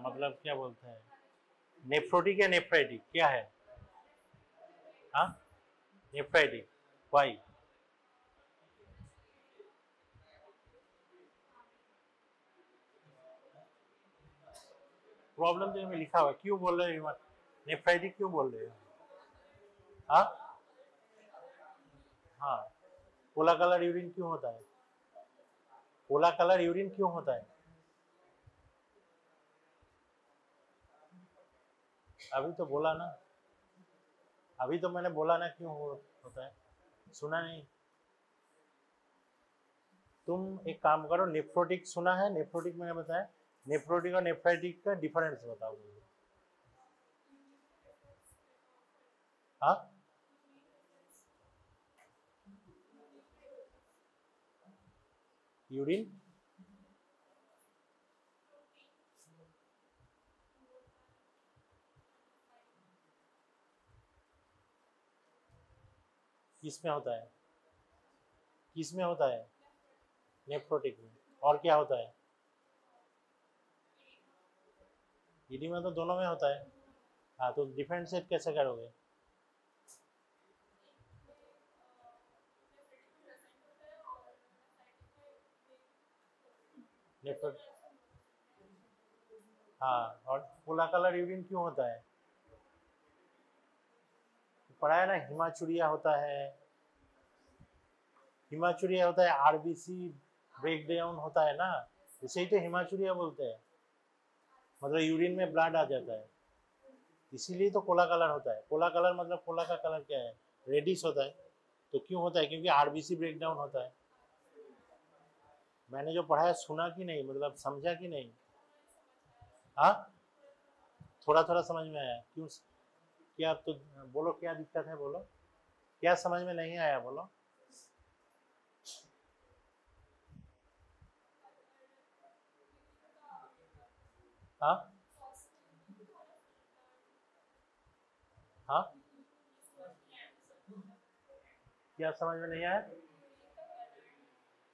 मतलब क्या बोलते हैं, नेफ्रोटिक या नेफ्राइटिक क्या है? हाँ, नेफ्राइटिक। वाई? प्रॉब्लम तो में लिखा हुआ है, क्यों बोल रहे हो नेफ्राइटिक, क्यों बोल रहे हो? हाँ हाँ, पोला कलर यूरिन क्यों होता है? पोला कलर यूरिन क्यों होता है? अभी तो बोला ना, अभी तो मैंने बोला ना क्यों होता है, सुना नहीं? तुम एक काम करो, नेफ्रोटिक सुना है? नेफ्रोटिक मैंने बताया, नेफ्रोटिक और नेफ्राइटिक का डिफरेंस बताओ मुझे। हाँ, यूरिन किस में होता है? किस में होता है? नेफ्रोटिक में। और क्या होता है? ईडी में तो दोनों में होता है। हाँ, तो डिफरेंशिएट कैसे करोगे? नेफ्रोटिक, हाँ। और पोला कलर यूरिन क्यों होता है? पढ़ा है ना, हिमाचुरिया होता है, हिमाचुरिया होता है, आरबीसी ब्रेक डाउन होता है ना, इसे ही तो हिमाचुरिया बोलते हैं। मतलब यूरिन में ब्लड आ जाता है, इसीलिए तो कोला कलर होता है। कोला कलर मतलब कोला का कलर क्या है? रेडिश होता है। तो क्यों होता है? क्योंकि आरबीसी ब्रेक डाउन होता है। मैंने जो पढ़ा है सुना कि नहीं, मतलब समझा कि नहीं? हाँ, थोड़ा थोड़ा समझ में आया। क्यों, क्या तो बोलो, क्या दिक्कत है बोलो, क्या समझ में नहीं आया बोलो। हाँ हाँ, क्या समझ में नहीं आया?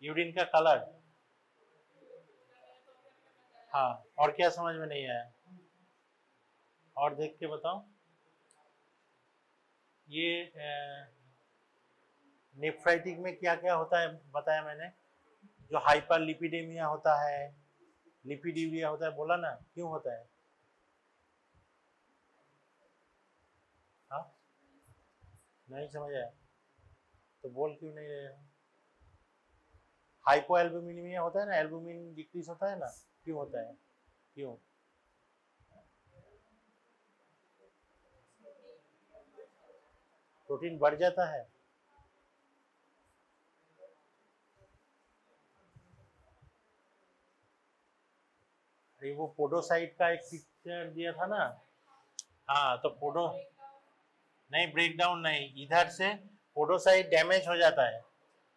यूरिन का कलर, हाँ। और क्या समझ में नहीं आया? और देख के बताओ। ये नेफ्राइटिक में क्या क्या होता है बताया मैंने, जो हाइपर लिपिडेमिया होता है, लिपिडीमिया होता है, बोला ना, क्यों होता है? हाँ, नहीं समझ आया तो बोल क्यों नहीं रहे हो? हाइपो एल्बुमिनिमिया होता है ना, एल्बुमिन डिक्रीज होता है ना, क्यों होता है? क्यों? प्रोटीन बढ़ जाता है। अरे वो पोडोसाइट का एक पिक्चर दिया था ना। हाँ, तो पोडो, नहीं ब्रेक डाउन नहीं, इधर से पोडोसाइट डैमेज हो जाता है,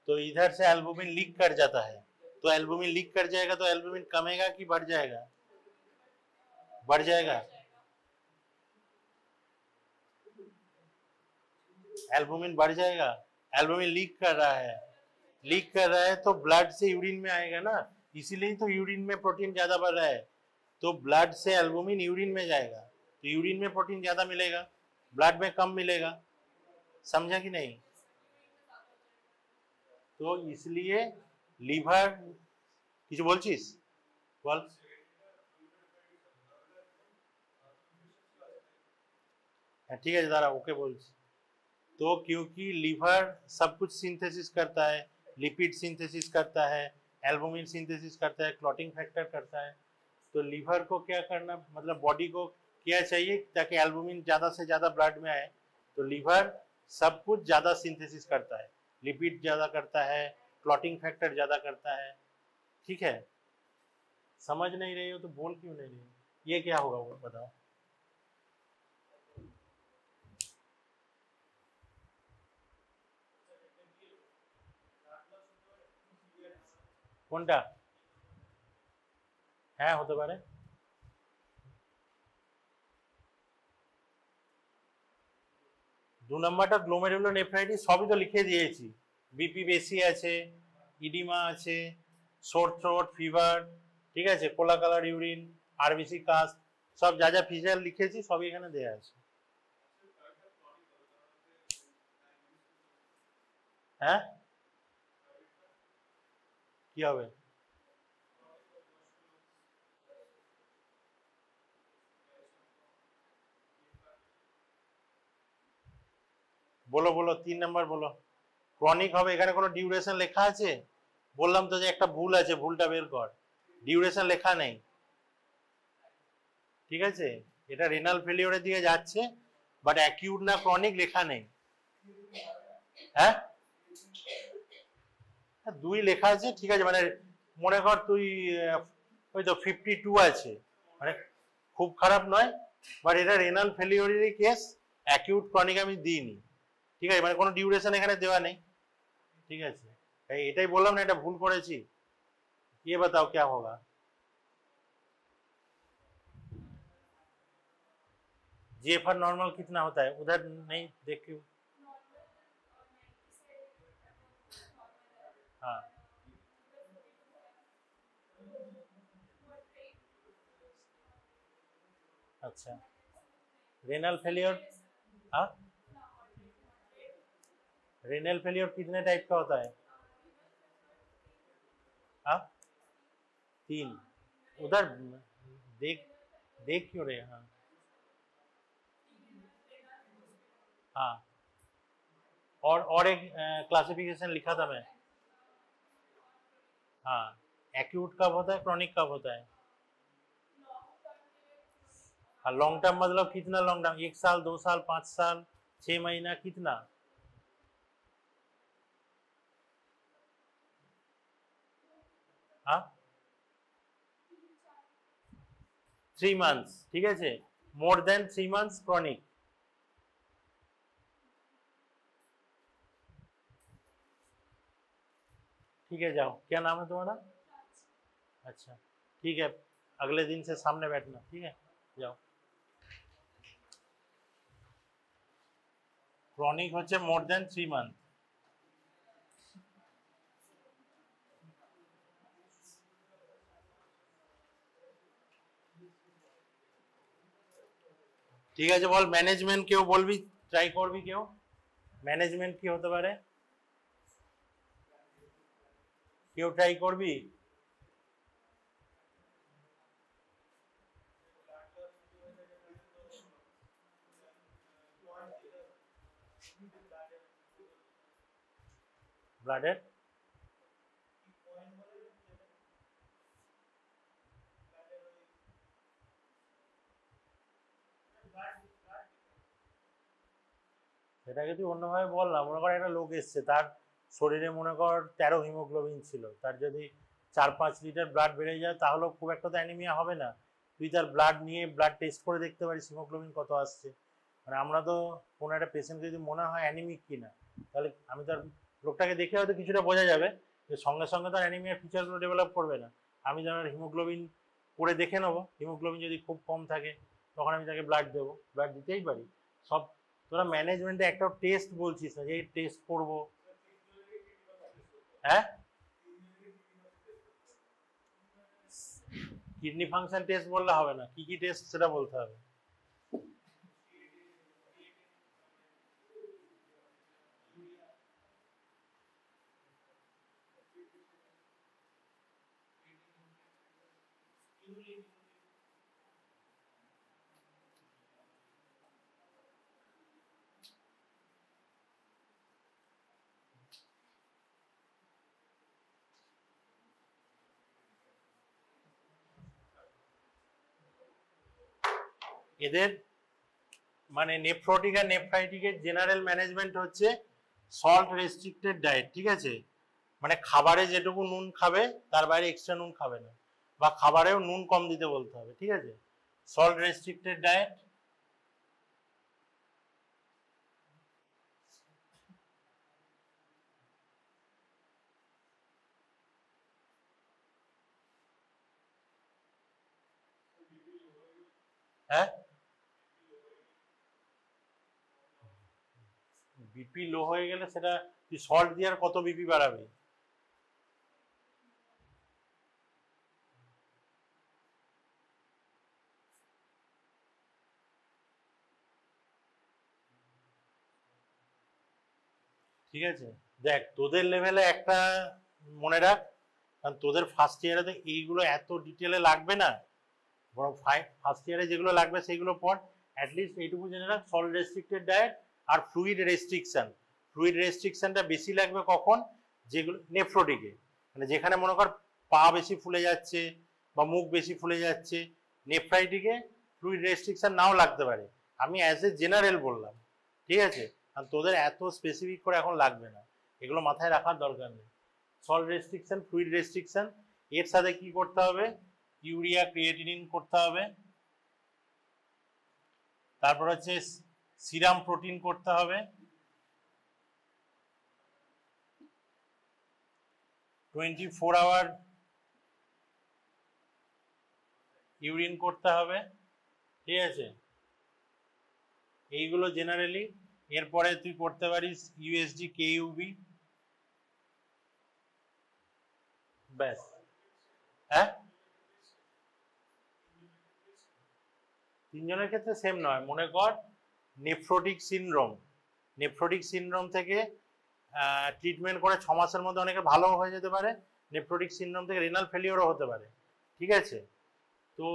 तो इधर से एल्बुमिन लीक कर जाता है। तो एल्बुमिन लीक कर जाएगा तो एल्बुमिन कमेगा कि बढ़ जाएगा? बढ़ जाएगा। एल्बुमिन बढ़ जाएगा। एल्बुमिन लीक कर रहा है, लीक कर रहा है तो ब्लड से यूरिन में आएगा ना, इसीलिए तो यूरिन में प्रोटीन ज्यादा बढ़ रहा है। तो ब्लड से एल्बुमिन यूरिन में जाएगा, तो यूरिन में प्रोटीन ज्यादा मिलेगा, ब्लड में कम मिलेगा। समझा कि नहीं? तो इसलिए লিভার, কিছু বলছিস বল। हाँ, ठीक है दारा, ओके बोल। तो क्योंकि लीवर सब कुछ सिंथेसिस करता है, लिपिड सिंथेसिस करता है, एल्बुमिन सिंथेसिस करता है, क्लॉटिंग फैक्टर करता है। तो लीवर को क्या करना, मतलब बॉडी को क्या चाहिए ताकि एल्बुमिन ज़्यादा से ज़्यादा ब्लड में आए? तो लीवर सब कुछ ज़्यादा सिंथेसिस करता है, लिपिड ज़्यादा करता है, क्लॉटिंग फैक्टर ज़्यादा करता है। ठीक है, समझ नहीं रही हो तो बोल क्यों नहीं रही हो? ये क्या होगा वो बताओ। কোনটা? হ্যাঁ হতে পারে। দু নম্বরটা গ্লোমেরুলোনেফ্রাইটিস, সবই তো লিখে দিয়েছি। বিপি বেশি আছে, ইডিমা আছে, সোর থ্রোট, ফিভার, ঠিক আছে, কোলা কালার ইউরিন, আরবিসি কাস্ট, সব যা যা ফিচার লিখেছি সবই এখানে দেওয়া আছে। হ্যাঁ কি হবে? বলো বলো, 3 নম্বর বলো। ক্রনিক হবে, এখানে কোনো ডিউরেশন লেখা আছে? বললাম তো যে একটা ভুল আছে, ভুলটা বের কর। ডিউরেশন লেখা নেই, ঠিক আছে? এটা রেনাল ফেলিওরের দিকে যাচ্ছে, বাট অ্যাকিউট না ক্রনিক লেখা নেই। হ্যাঁ 2 লেখা আছে, ঠিক আছে, মানে মনে কর তুই ওই তো 52 আছে, মানে খুব খারাপ নয়, বাট এটা রেনাল ফেলিওরেরই কেস, অ্যাকিউট ক্রনিক আমি দিইনি, ঠিক আছে, মানে কোনো ডিউরেশন এখানে দেওয়া নেই, ঠিক আছে? এটাই বললাম না, এটা ভুল করেছি। ये बताओ क्या होगा? जीएफआर नॉर्मल कितना होता है उधर? नहीं देख के। हाँ अच्छा, रेनल फेलियर। हाँ रेनल फेलियर कितने टाइप का होता है? हाँ 3। उधर देख, देख क्यों रहे? हाँ हाँ, और एक क्लासिफिकेशन लिखा था मैं। हाँ एक्यूट कब होता है, क्रॉनिक कब होता है? हाँ लॉन्ग टर्म मतलब कितना लॉन्ग टर्म? 1 साल, 2 साल, 5 साल, 6 महीना, कितना? हाँ 3 months, ठीक है, मोर देन 3 months क्रॉनिक। ठीक है जाओ, क्या नाम है तुम्हारा? अच्छा ठीक है, अगले दिन से सामने बैठना, ठीक है, जाओ। क्रॉनिक হচ্ছে मोर देन 3 month। ঠিক আছে বল, ম্যানেজমেন্ট কেউ বলবি, ট্রাই করবি কেউ? ম্যানেজমেন্ট কি হতে পারে? কেউ ট্রাই করবি? ব্লাডের সেটাকে তুই অন্যভাবে বল না, মনে কর একটা লোক এসছে, তার শরীরে মনে কর 13 হিমোগ্লোবিন ছিল, তার যদি 4-5 লিটার ব্লাড বেড়ে যায় তাহলে খুব একটা তো অ্যানিমিয়া হবে না। তুই তার ব্লাড নিয়ে ব্লাড টেস্ট করে দেখতে পারিস হিমোগ্লোবিন কত আসছে। মানে আমরা তো কোনো একটা পেশেন্ট যদি মনে হয় অ্যানিমিক কিনা, তাহলে আমি তার লোকটাকে দেখে হয়তো কিছুটা বোঝা যাবে, যে সঙ্গে সঙ্গে তার অ্যানিমিয়ার ফিচারগুলো ডেভেলপ করবে না। আমি যেমন হিমোগ্লোবিন করে দেখে নেবো, হিমোগ্লোবিন যদি খুব কম থাকে তখন আমি তাকে ব্লাড দেবো, ব্লাড দিতেই পারি সব। তোরা ম্যানেজমেন্টে একটা টেস্ট বলছিস না যে এই টেস্ট করবো? হ্যাঁ কিডনি ফাংশন টেস্ট বললে হবে না, কি কি টেস্ট সেটা বলতে হবে। এদের মানে নেফ্রোটিক আর নেফ্রাইটিকের জেনারেল ম্যানেজমেন্ট হচ্ছে সল্ট রেস্ট্রিক্টেড ডায়েট, ঠিক আছে, মানে খাবারে যেটুকু নুন খাবে তার বাইরে এক্সট্রা নুন খাবে না, বা খাবারেও নুন কম দিতে বলতে হবে, ঠিক আছে, সল্ট রেস্ট্রিক্টেড ডায়েট। হ্যাঁ, বিপি লো হয়ে গেলে সেটা তুই সল্ট দিয়ে আর কত বিপি বাড়াবে? ঠিক আছে, দেখ তোদের লেভেলে একটা মনে রাখ, কারণ তোদের ফার্স্ট ইয়ারে তো এইগুলো এত ডিটেলে লাগবে না, বরং ফার্স্ট ইয়ারে যেগুলো লাগবে সেইগুলো পর। অ্যাটলিস্ট এইটুকু জেনে রাখ, সল্ট রেস্ট্রিক্টেড ডায়েট আর ফ্লুইড রেস্ট্রিকশন। ফ্লুইড রেস্ট্রিকশনটা বেশি লাগবে কখন? যেগুলো নেফ্রোটিকে, মানে যেখানে মনে কর পা বেশি ফুলে যাচ্ছে বা মুখ বেশি ফুলে যাচ্ছে, নেফ্রাইটিকে ফ্লুইড রেস্ট্রিকশন নাও লাগতে পারে। আমি অ্যাজ এ জেনারেল বললাম, ঠিক আছে? আর তোদের এত স্পেসিফিক করে এখন লাগবে না, এগুলো মাথায় রাখার দরকার নেই। সল্ট রেস্ট্রিকশন, ফ্লুইড রেস্ট্রিকশন, এর সাথে কি করতে হবে? ইউরিয়া ক্রিয়েটিনিন করতে হবে, তারপর হচ্ছে সিরাম প্রোটিন করতে হবে, 24 আওয়ার ইউরিন করতে হবে, ঠিক আছে? এইগুলো জেনারেলি। এরপরে তুই করতে পারিস ইউএসজি কেইউবি, ব্যাস। হ্যাঁ, তিনজনের ক্ষেত্রে সেম নয়। মনে কর নেফ্রোটিক সিনড্রোম, নেফ্রোটিক সিনড্রোম থেকে ট্রিটমেন্ট করে 6 মাসের মধ্যে অনেকে ভালো হয়ে যেতে পারে। নেফ্রোটিক সিনড্রোম থেকে রেনাল ফেলিওরও হতে পারে, ঠিক আছে? তো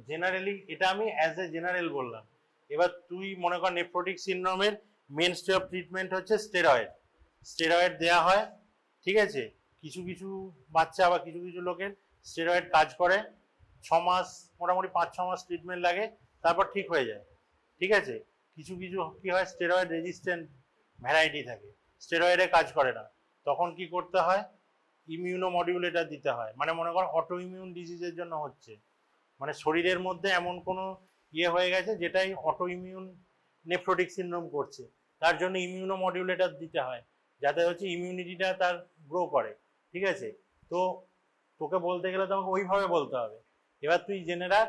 জেনারেলি এটা আমি অ্যাজ এ জেনারেল বললাম। এবার তুই মনে কর নেফ্রোটিক সিনড্রোমের মেন স্টে অফ ট্রিটমেন্ট হচ্ছে স্টেরয়েড। স্টেরয়েড দেওয়া হয়, ঠিক আছে? কিছু কিছু বাচ্চা বা কিছু কিছু লোকের স্টেরয়েড কাজ করে 6 মাস, মোটামুটি 5-6 মাস ট্রিটমেন্ট লাগে, তারপর ঠিক হয়ে যায়, ঠিক আছে? কিছু কিছু কি হয়, স্টেরয়েড রেজিস্ট্যান্ট ভ্যারাইটি থাকে, স্টেরয়েডে কাজ করে না, তখন কি করতে হয়? ইমিউনো মডিউলেটর দিতে হয়। মানে মনে কর অটো ইমিউন ডিজিজের জন্য হচ্ছে, মানে শরীরের মধ্যে এমন কোনো ইয়ে হয়ে গেছে যেটাই অটো ইমিউন নেফ্রোটিক সিনড্রোম করছে, তার জন্য ইমিউনো মডিউলেটর দিতে হয়, যাতে হচ্ছে ইমিউনিটিটা তার গ্রো করে, ঠিক আছে? তো তোকে বলতে গেলে তোমাকে ওইভাবে বলতে হবে। এবার তুই জেনে রাখ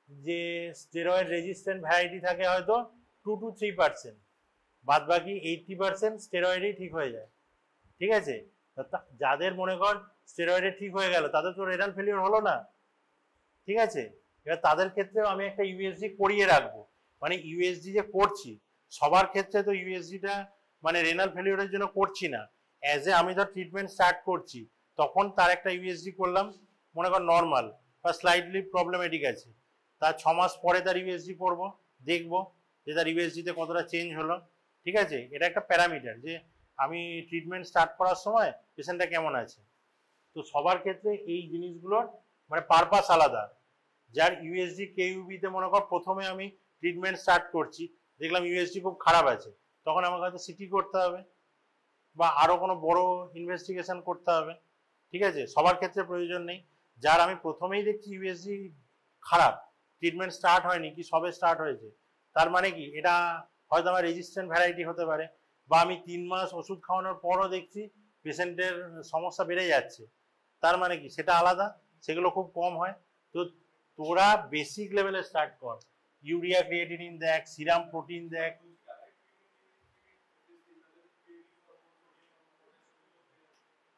যে স্টেরয়েড রেজিস্ট্যান্ট ভ্যারাইটি থাকে হয়তো 2 to 3%, বাদ বাকি 80% স্টেরয়েডেই ঠিক হয়ে যায়, ঠিক আছে? যাদের মনে কর স্টেরয়েডে ঠিক হয়ে গেল, তাদের তো রেনাল ফেলিওর হলো না, ঠিক আছে? এবার তাদের ক্ষেত্রেও আমি একটা ইউএসজি করিয়ে রাখবো। মানে ইউএসজি যে করছি, সবার ক্ষেত্রে তো ইউএসজিটা মানে রেনাল ফেলিওরের জন্য করছি না। অ্যাজ এ আমি ধর ট্রিটমেন্ট স্টার্ট করছি, তখন তার একটা ইউএসজি করলাম, মনে কর নর্মাল বা স্লাইটলি প্রবলেমেটিক আছে, তার 6 মাস পরে তার ইউএসজি করবো, দেখবো যে তার ইউএসজিতে কতটা চেঞ্জ হলো, ঠিক আছে? এটা একটা প্যারামিটার যে আমি ট্রিটমেন্ট স্টার্ট করার সময় পেশেন্টটা কেমন আছে। তো সবার ক্ষেত্রে এই জিনিসগুলোর মানে পারপাস আলাদা। যার ইউএসজি কেইউবিতে মনে কর প্রথমে আমি ট্রিটমেন্ট স্টার্ট করছি, দেখলাম ইউএসজি খুব খারাপ আছে, তখন আমাকে হয়তো সিটি করতে হবে বা আরো কোনো বড় ইনভেস্টিগেশন করতে হবে, ঠিক আছে? সবার ক্ষেত্রে প্রয়োজন নেই। যার আমি প্রথমেই দেখছি ইউএসজি খারাপ, ট্রিটমেন্ট স্টার্ট হয়নি কি সবে স্টার্ট হয়েছে, তার মানে কি এটা হয়তো আমার রেজিস্ট্যান্ট ভ্যারাইটি হতে পারে, বা আমি 3 মাস ওষুধ খাওয়ানোর পরও দেখছি পেশেন্টের সমস্যা বেড়ে যাচ্ছে, তার মানে কি সেটা আলাদা, সেগুলো খুব কম হয়। তো তোরা বেসিক লেভেলে স্টার্ট কর, ইউরিয়া ক্রিয়েটিনিন দেখ, সিরাম প্রোটিন দেখ।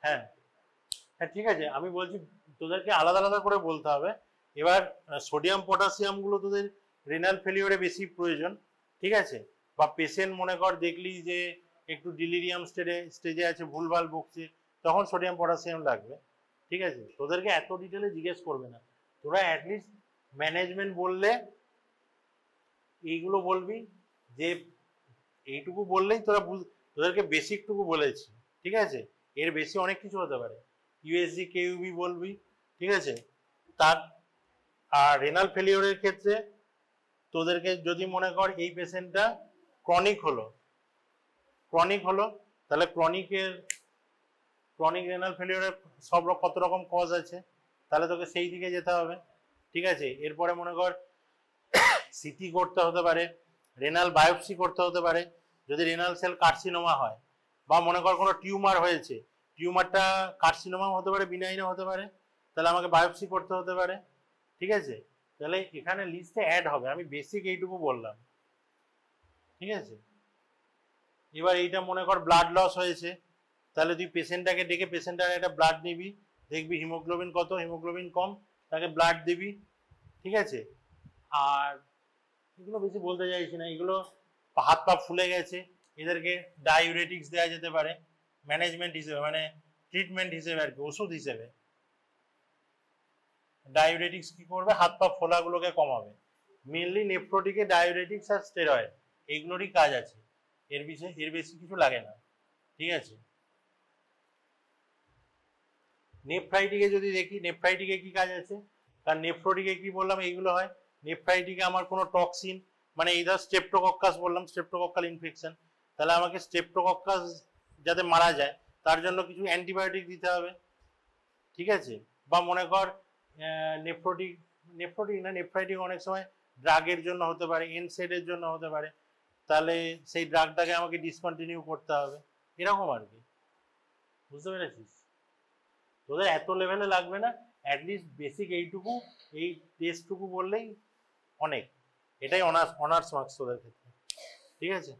হ্যাঁ, হ্যাঁ, ঠিক আছে, আমি বলছি তোদেরকে আলাদা আলাদা করে বলতে হবে। এবার সোডিয়াম পটাশিয়াম গুলো তোদের রেনাল ফেলিওরে বেশি প্রয়োজন, ঠিক আছে? বা পেশেন্ট মনে কর দেখলি যে একটু ডিলিরিয়াম স্টেজে আছে, ভুলভাল বকছে, তখন সোডিয়াম পটাশিয়াম লাগবে, ঠিক আছে? তোদেরকে এত ডিটেলে জিজ্ঞেস করবে না, তোরা অ্যাটলিস্ট ম্যানেজমেন্ট বললে এইগুলো বলবি, যে এইটুকু বললেই তোরা তোদেরকে বেসিকটুকু বলেছি, ঠিক আছে? এর বেশি অনেক কিছু হতে পারে। ইউএসজি কেইউবি বলবি, ঠিক আছে? তার আর রেনাল ফেলিওরের ক্ষেত্রে তোদেরকে যদি মনে কর এই পেশেন্টটা ক্রনিক হলো, তাহলে ক্রনিক রেনাল ফেলিওরের কত রকম কজ আছে, তাহলে তোকে সেই দিকে যেতে হবে, ঠিক আছে? এরপরে মনে কর সিটি করতে হতে পারে, রেনাল বায়োপসি করতে হতে পারে যদি রেনাল সেল কার্সিনোমা হয়, বা মনে কর কোনো টিউমার হয়েছে, টিউমারটা কার্সিনোমা হতে পারে, বিনাইনও হতে পারে, তাহলে আমাকে বায়োপসি করতে হতে পারে, ঠিক আছে? তাহলে এখানে লিস্টে অ্যাড হবে, আমি বেসিক এইটুকু বললাম, ঠিক আছে। এবার এইটা মনে কর ব্লাড লস হয়েছে, তাহলে তুই পেশেন্টটাকে ডেকে পেশেন্টটার একটা ব্লাড নিবি, দেখবি হিমোগ্লোবিন কত, হিমোগ্লোবিন কম, তাকে ব্লাড দিবি, ঠিক আছে। আর এগুলো বেশি বলতে চাইছি না, এগুলো হাত পা ফুলে গেছে, এদেরকে ডাইউরেটিক্স দেওয়া যেতে পারে ম্যানেজমেন্ট হিসেবে, মানে ট্রিটমেন্ট হিসেবে আর কি, ওষুধ হিসেবে। ডাইউরেটিক্স কি করবে, হাত পা ফোলাগুলোকে কমাবে। মেনলি নেফ্রোটিকে ডাইউরেটিক্স আর স্টেরয়েড এইগুলোরই কাজ আছে, এর বেশি কিছু লাগে না, ঠিক আছে। নেফ্রাইটিকে যদি দেখি, নেফ্রাইটিকে কি কাজ আছে, কারণ নেফ্রোটিকে কি বললাম এইগুলো হয়, নেফ্রাইটিকে আমার কোনো টক্সিন, মানে এই ধর স্ট্রেপ্টোকক্কাস বললাম, স্ট্রেপ্টোকক্কাল ইনফেকশন, তাহলে আমাকে স্ট্রেপ্টোকক্কাস যাতে মারা যায় তার জন্য কিছু অ্যান্টিবায়োটিক দিতে হবে, ঠিক আছে। বা মনে কর নেফ্রোটিক না, নেফ্রাইটিক অনেক সময় ড্রাগের জন্য হতে পারে, এনসেডের জন্য হতে পারে, তাহলে সেই ড্রাগটাকে আমাকে ডিসকন্টিনিউ করতে হবে, এরকম আর কি, বুঝতে পেরেছিস। তোদের এত লেভেলে লাগবে না, অ্যাটলিস্ট বেসিক এইটুকু, এই টেস্টটুকু বললেই অনেক, এটাই অনার্স মার্কস তোদের ক্ষেত্রে, ঠিক আছে।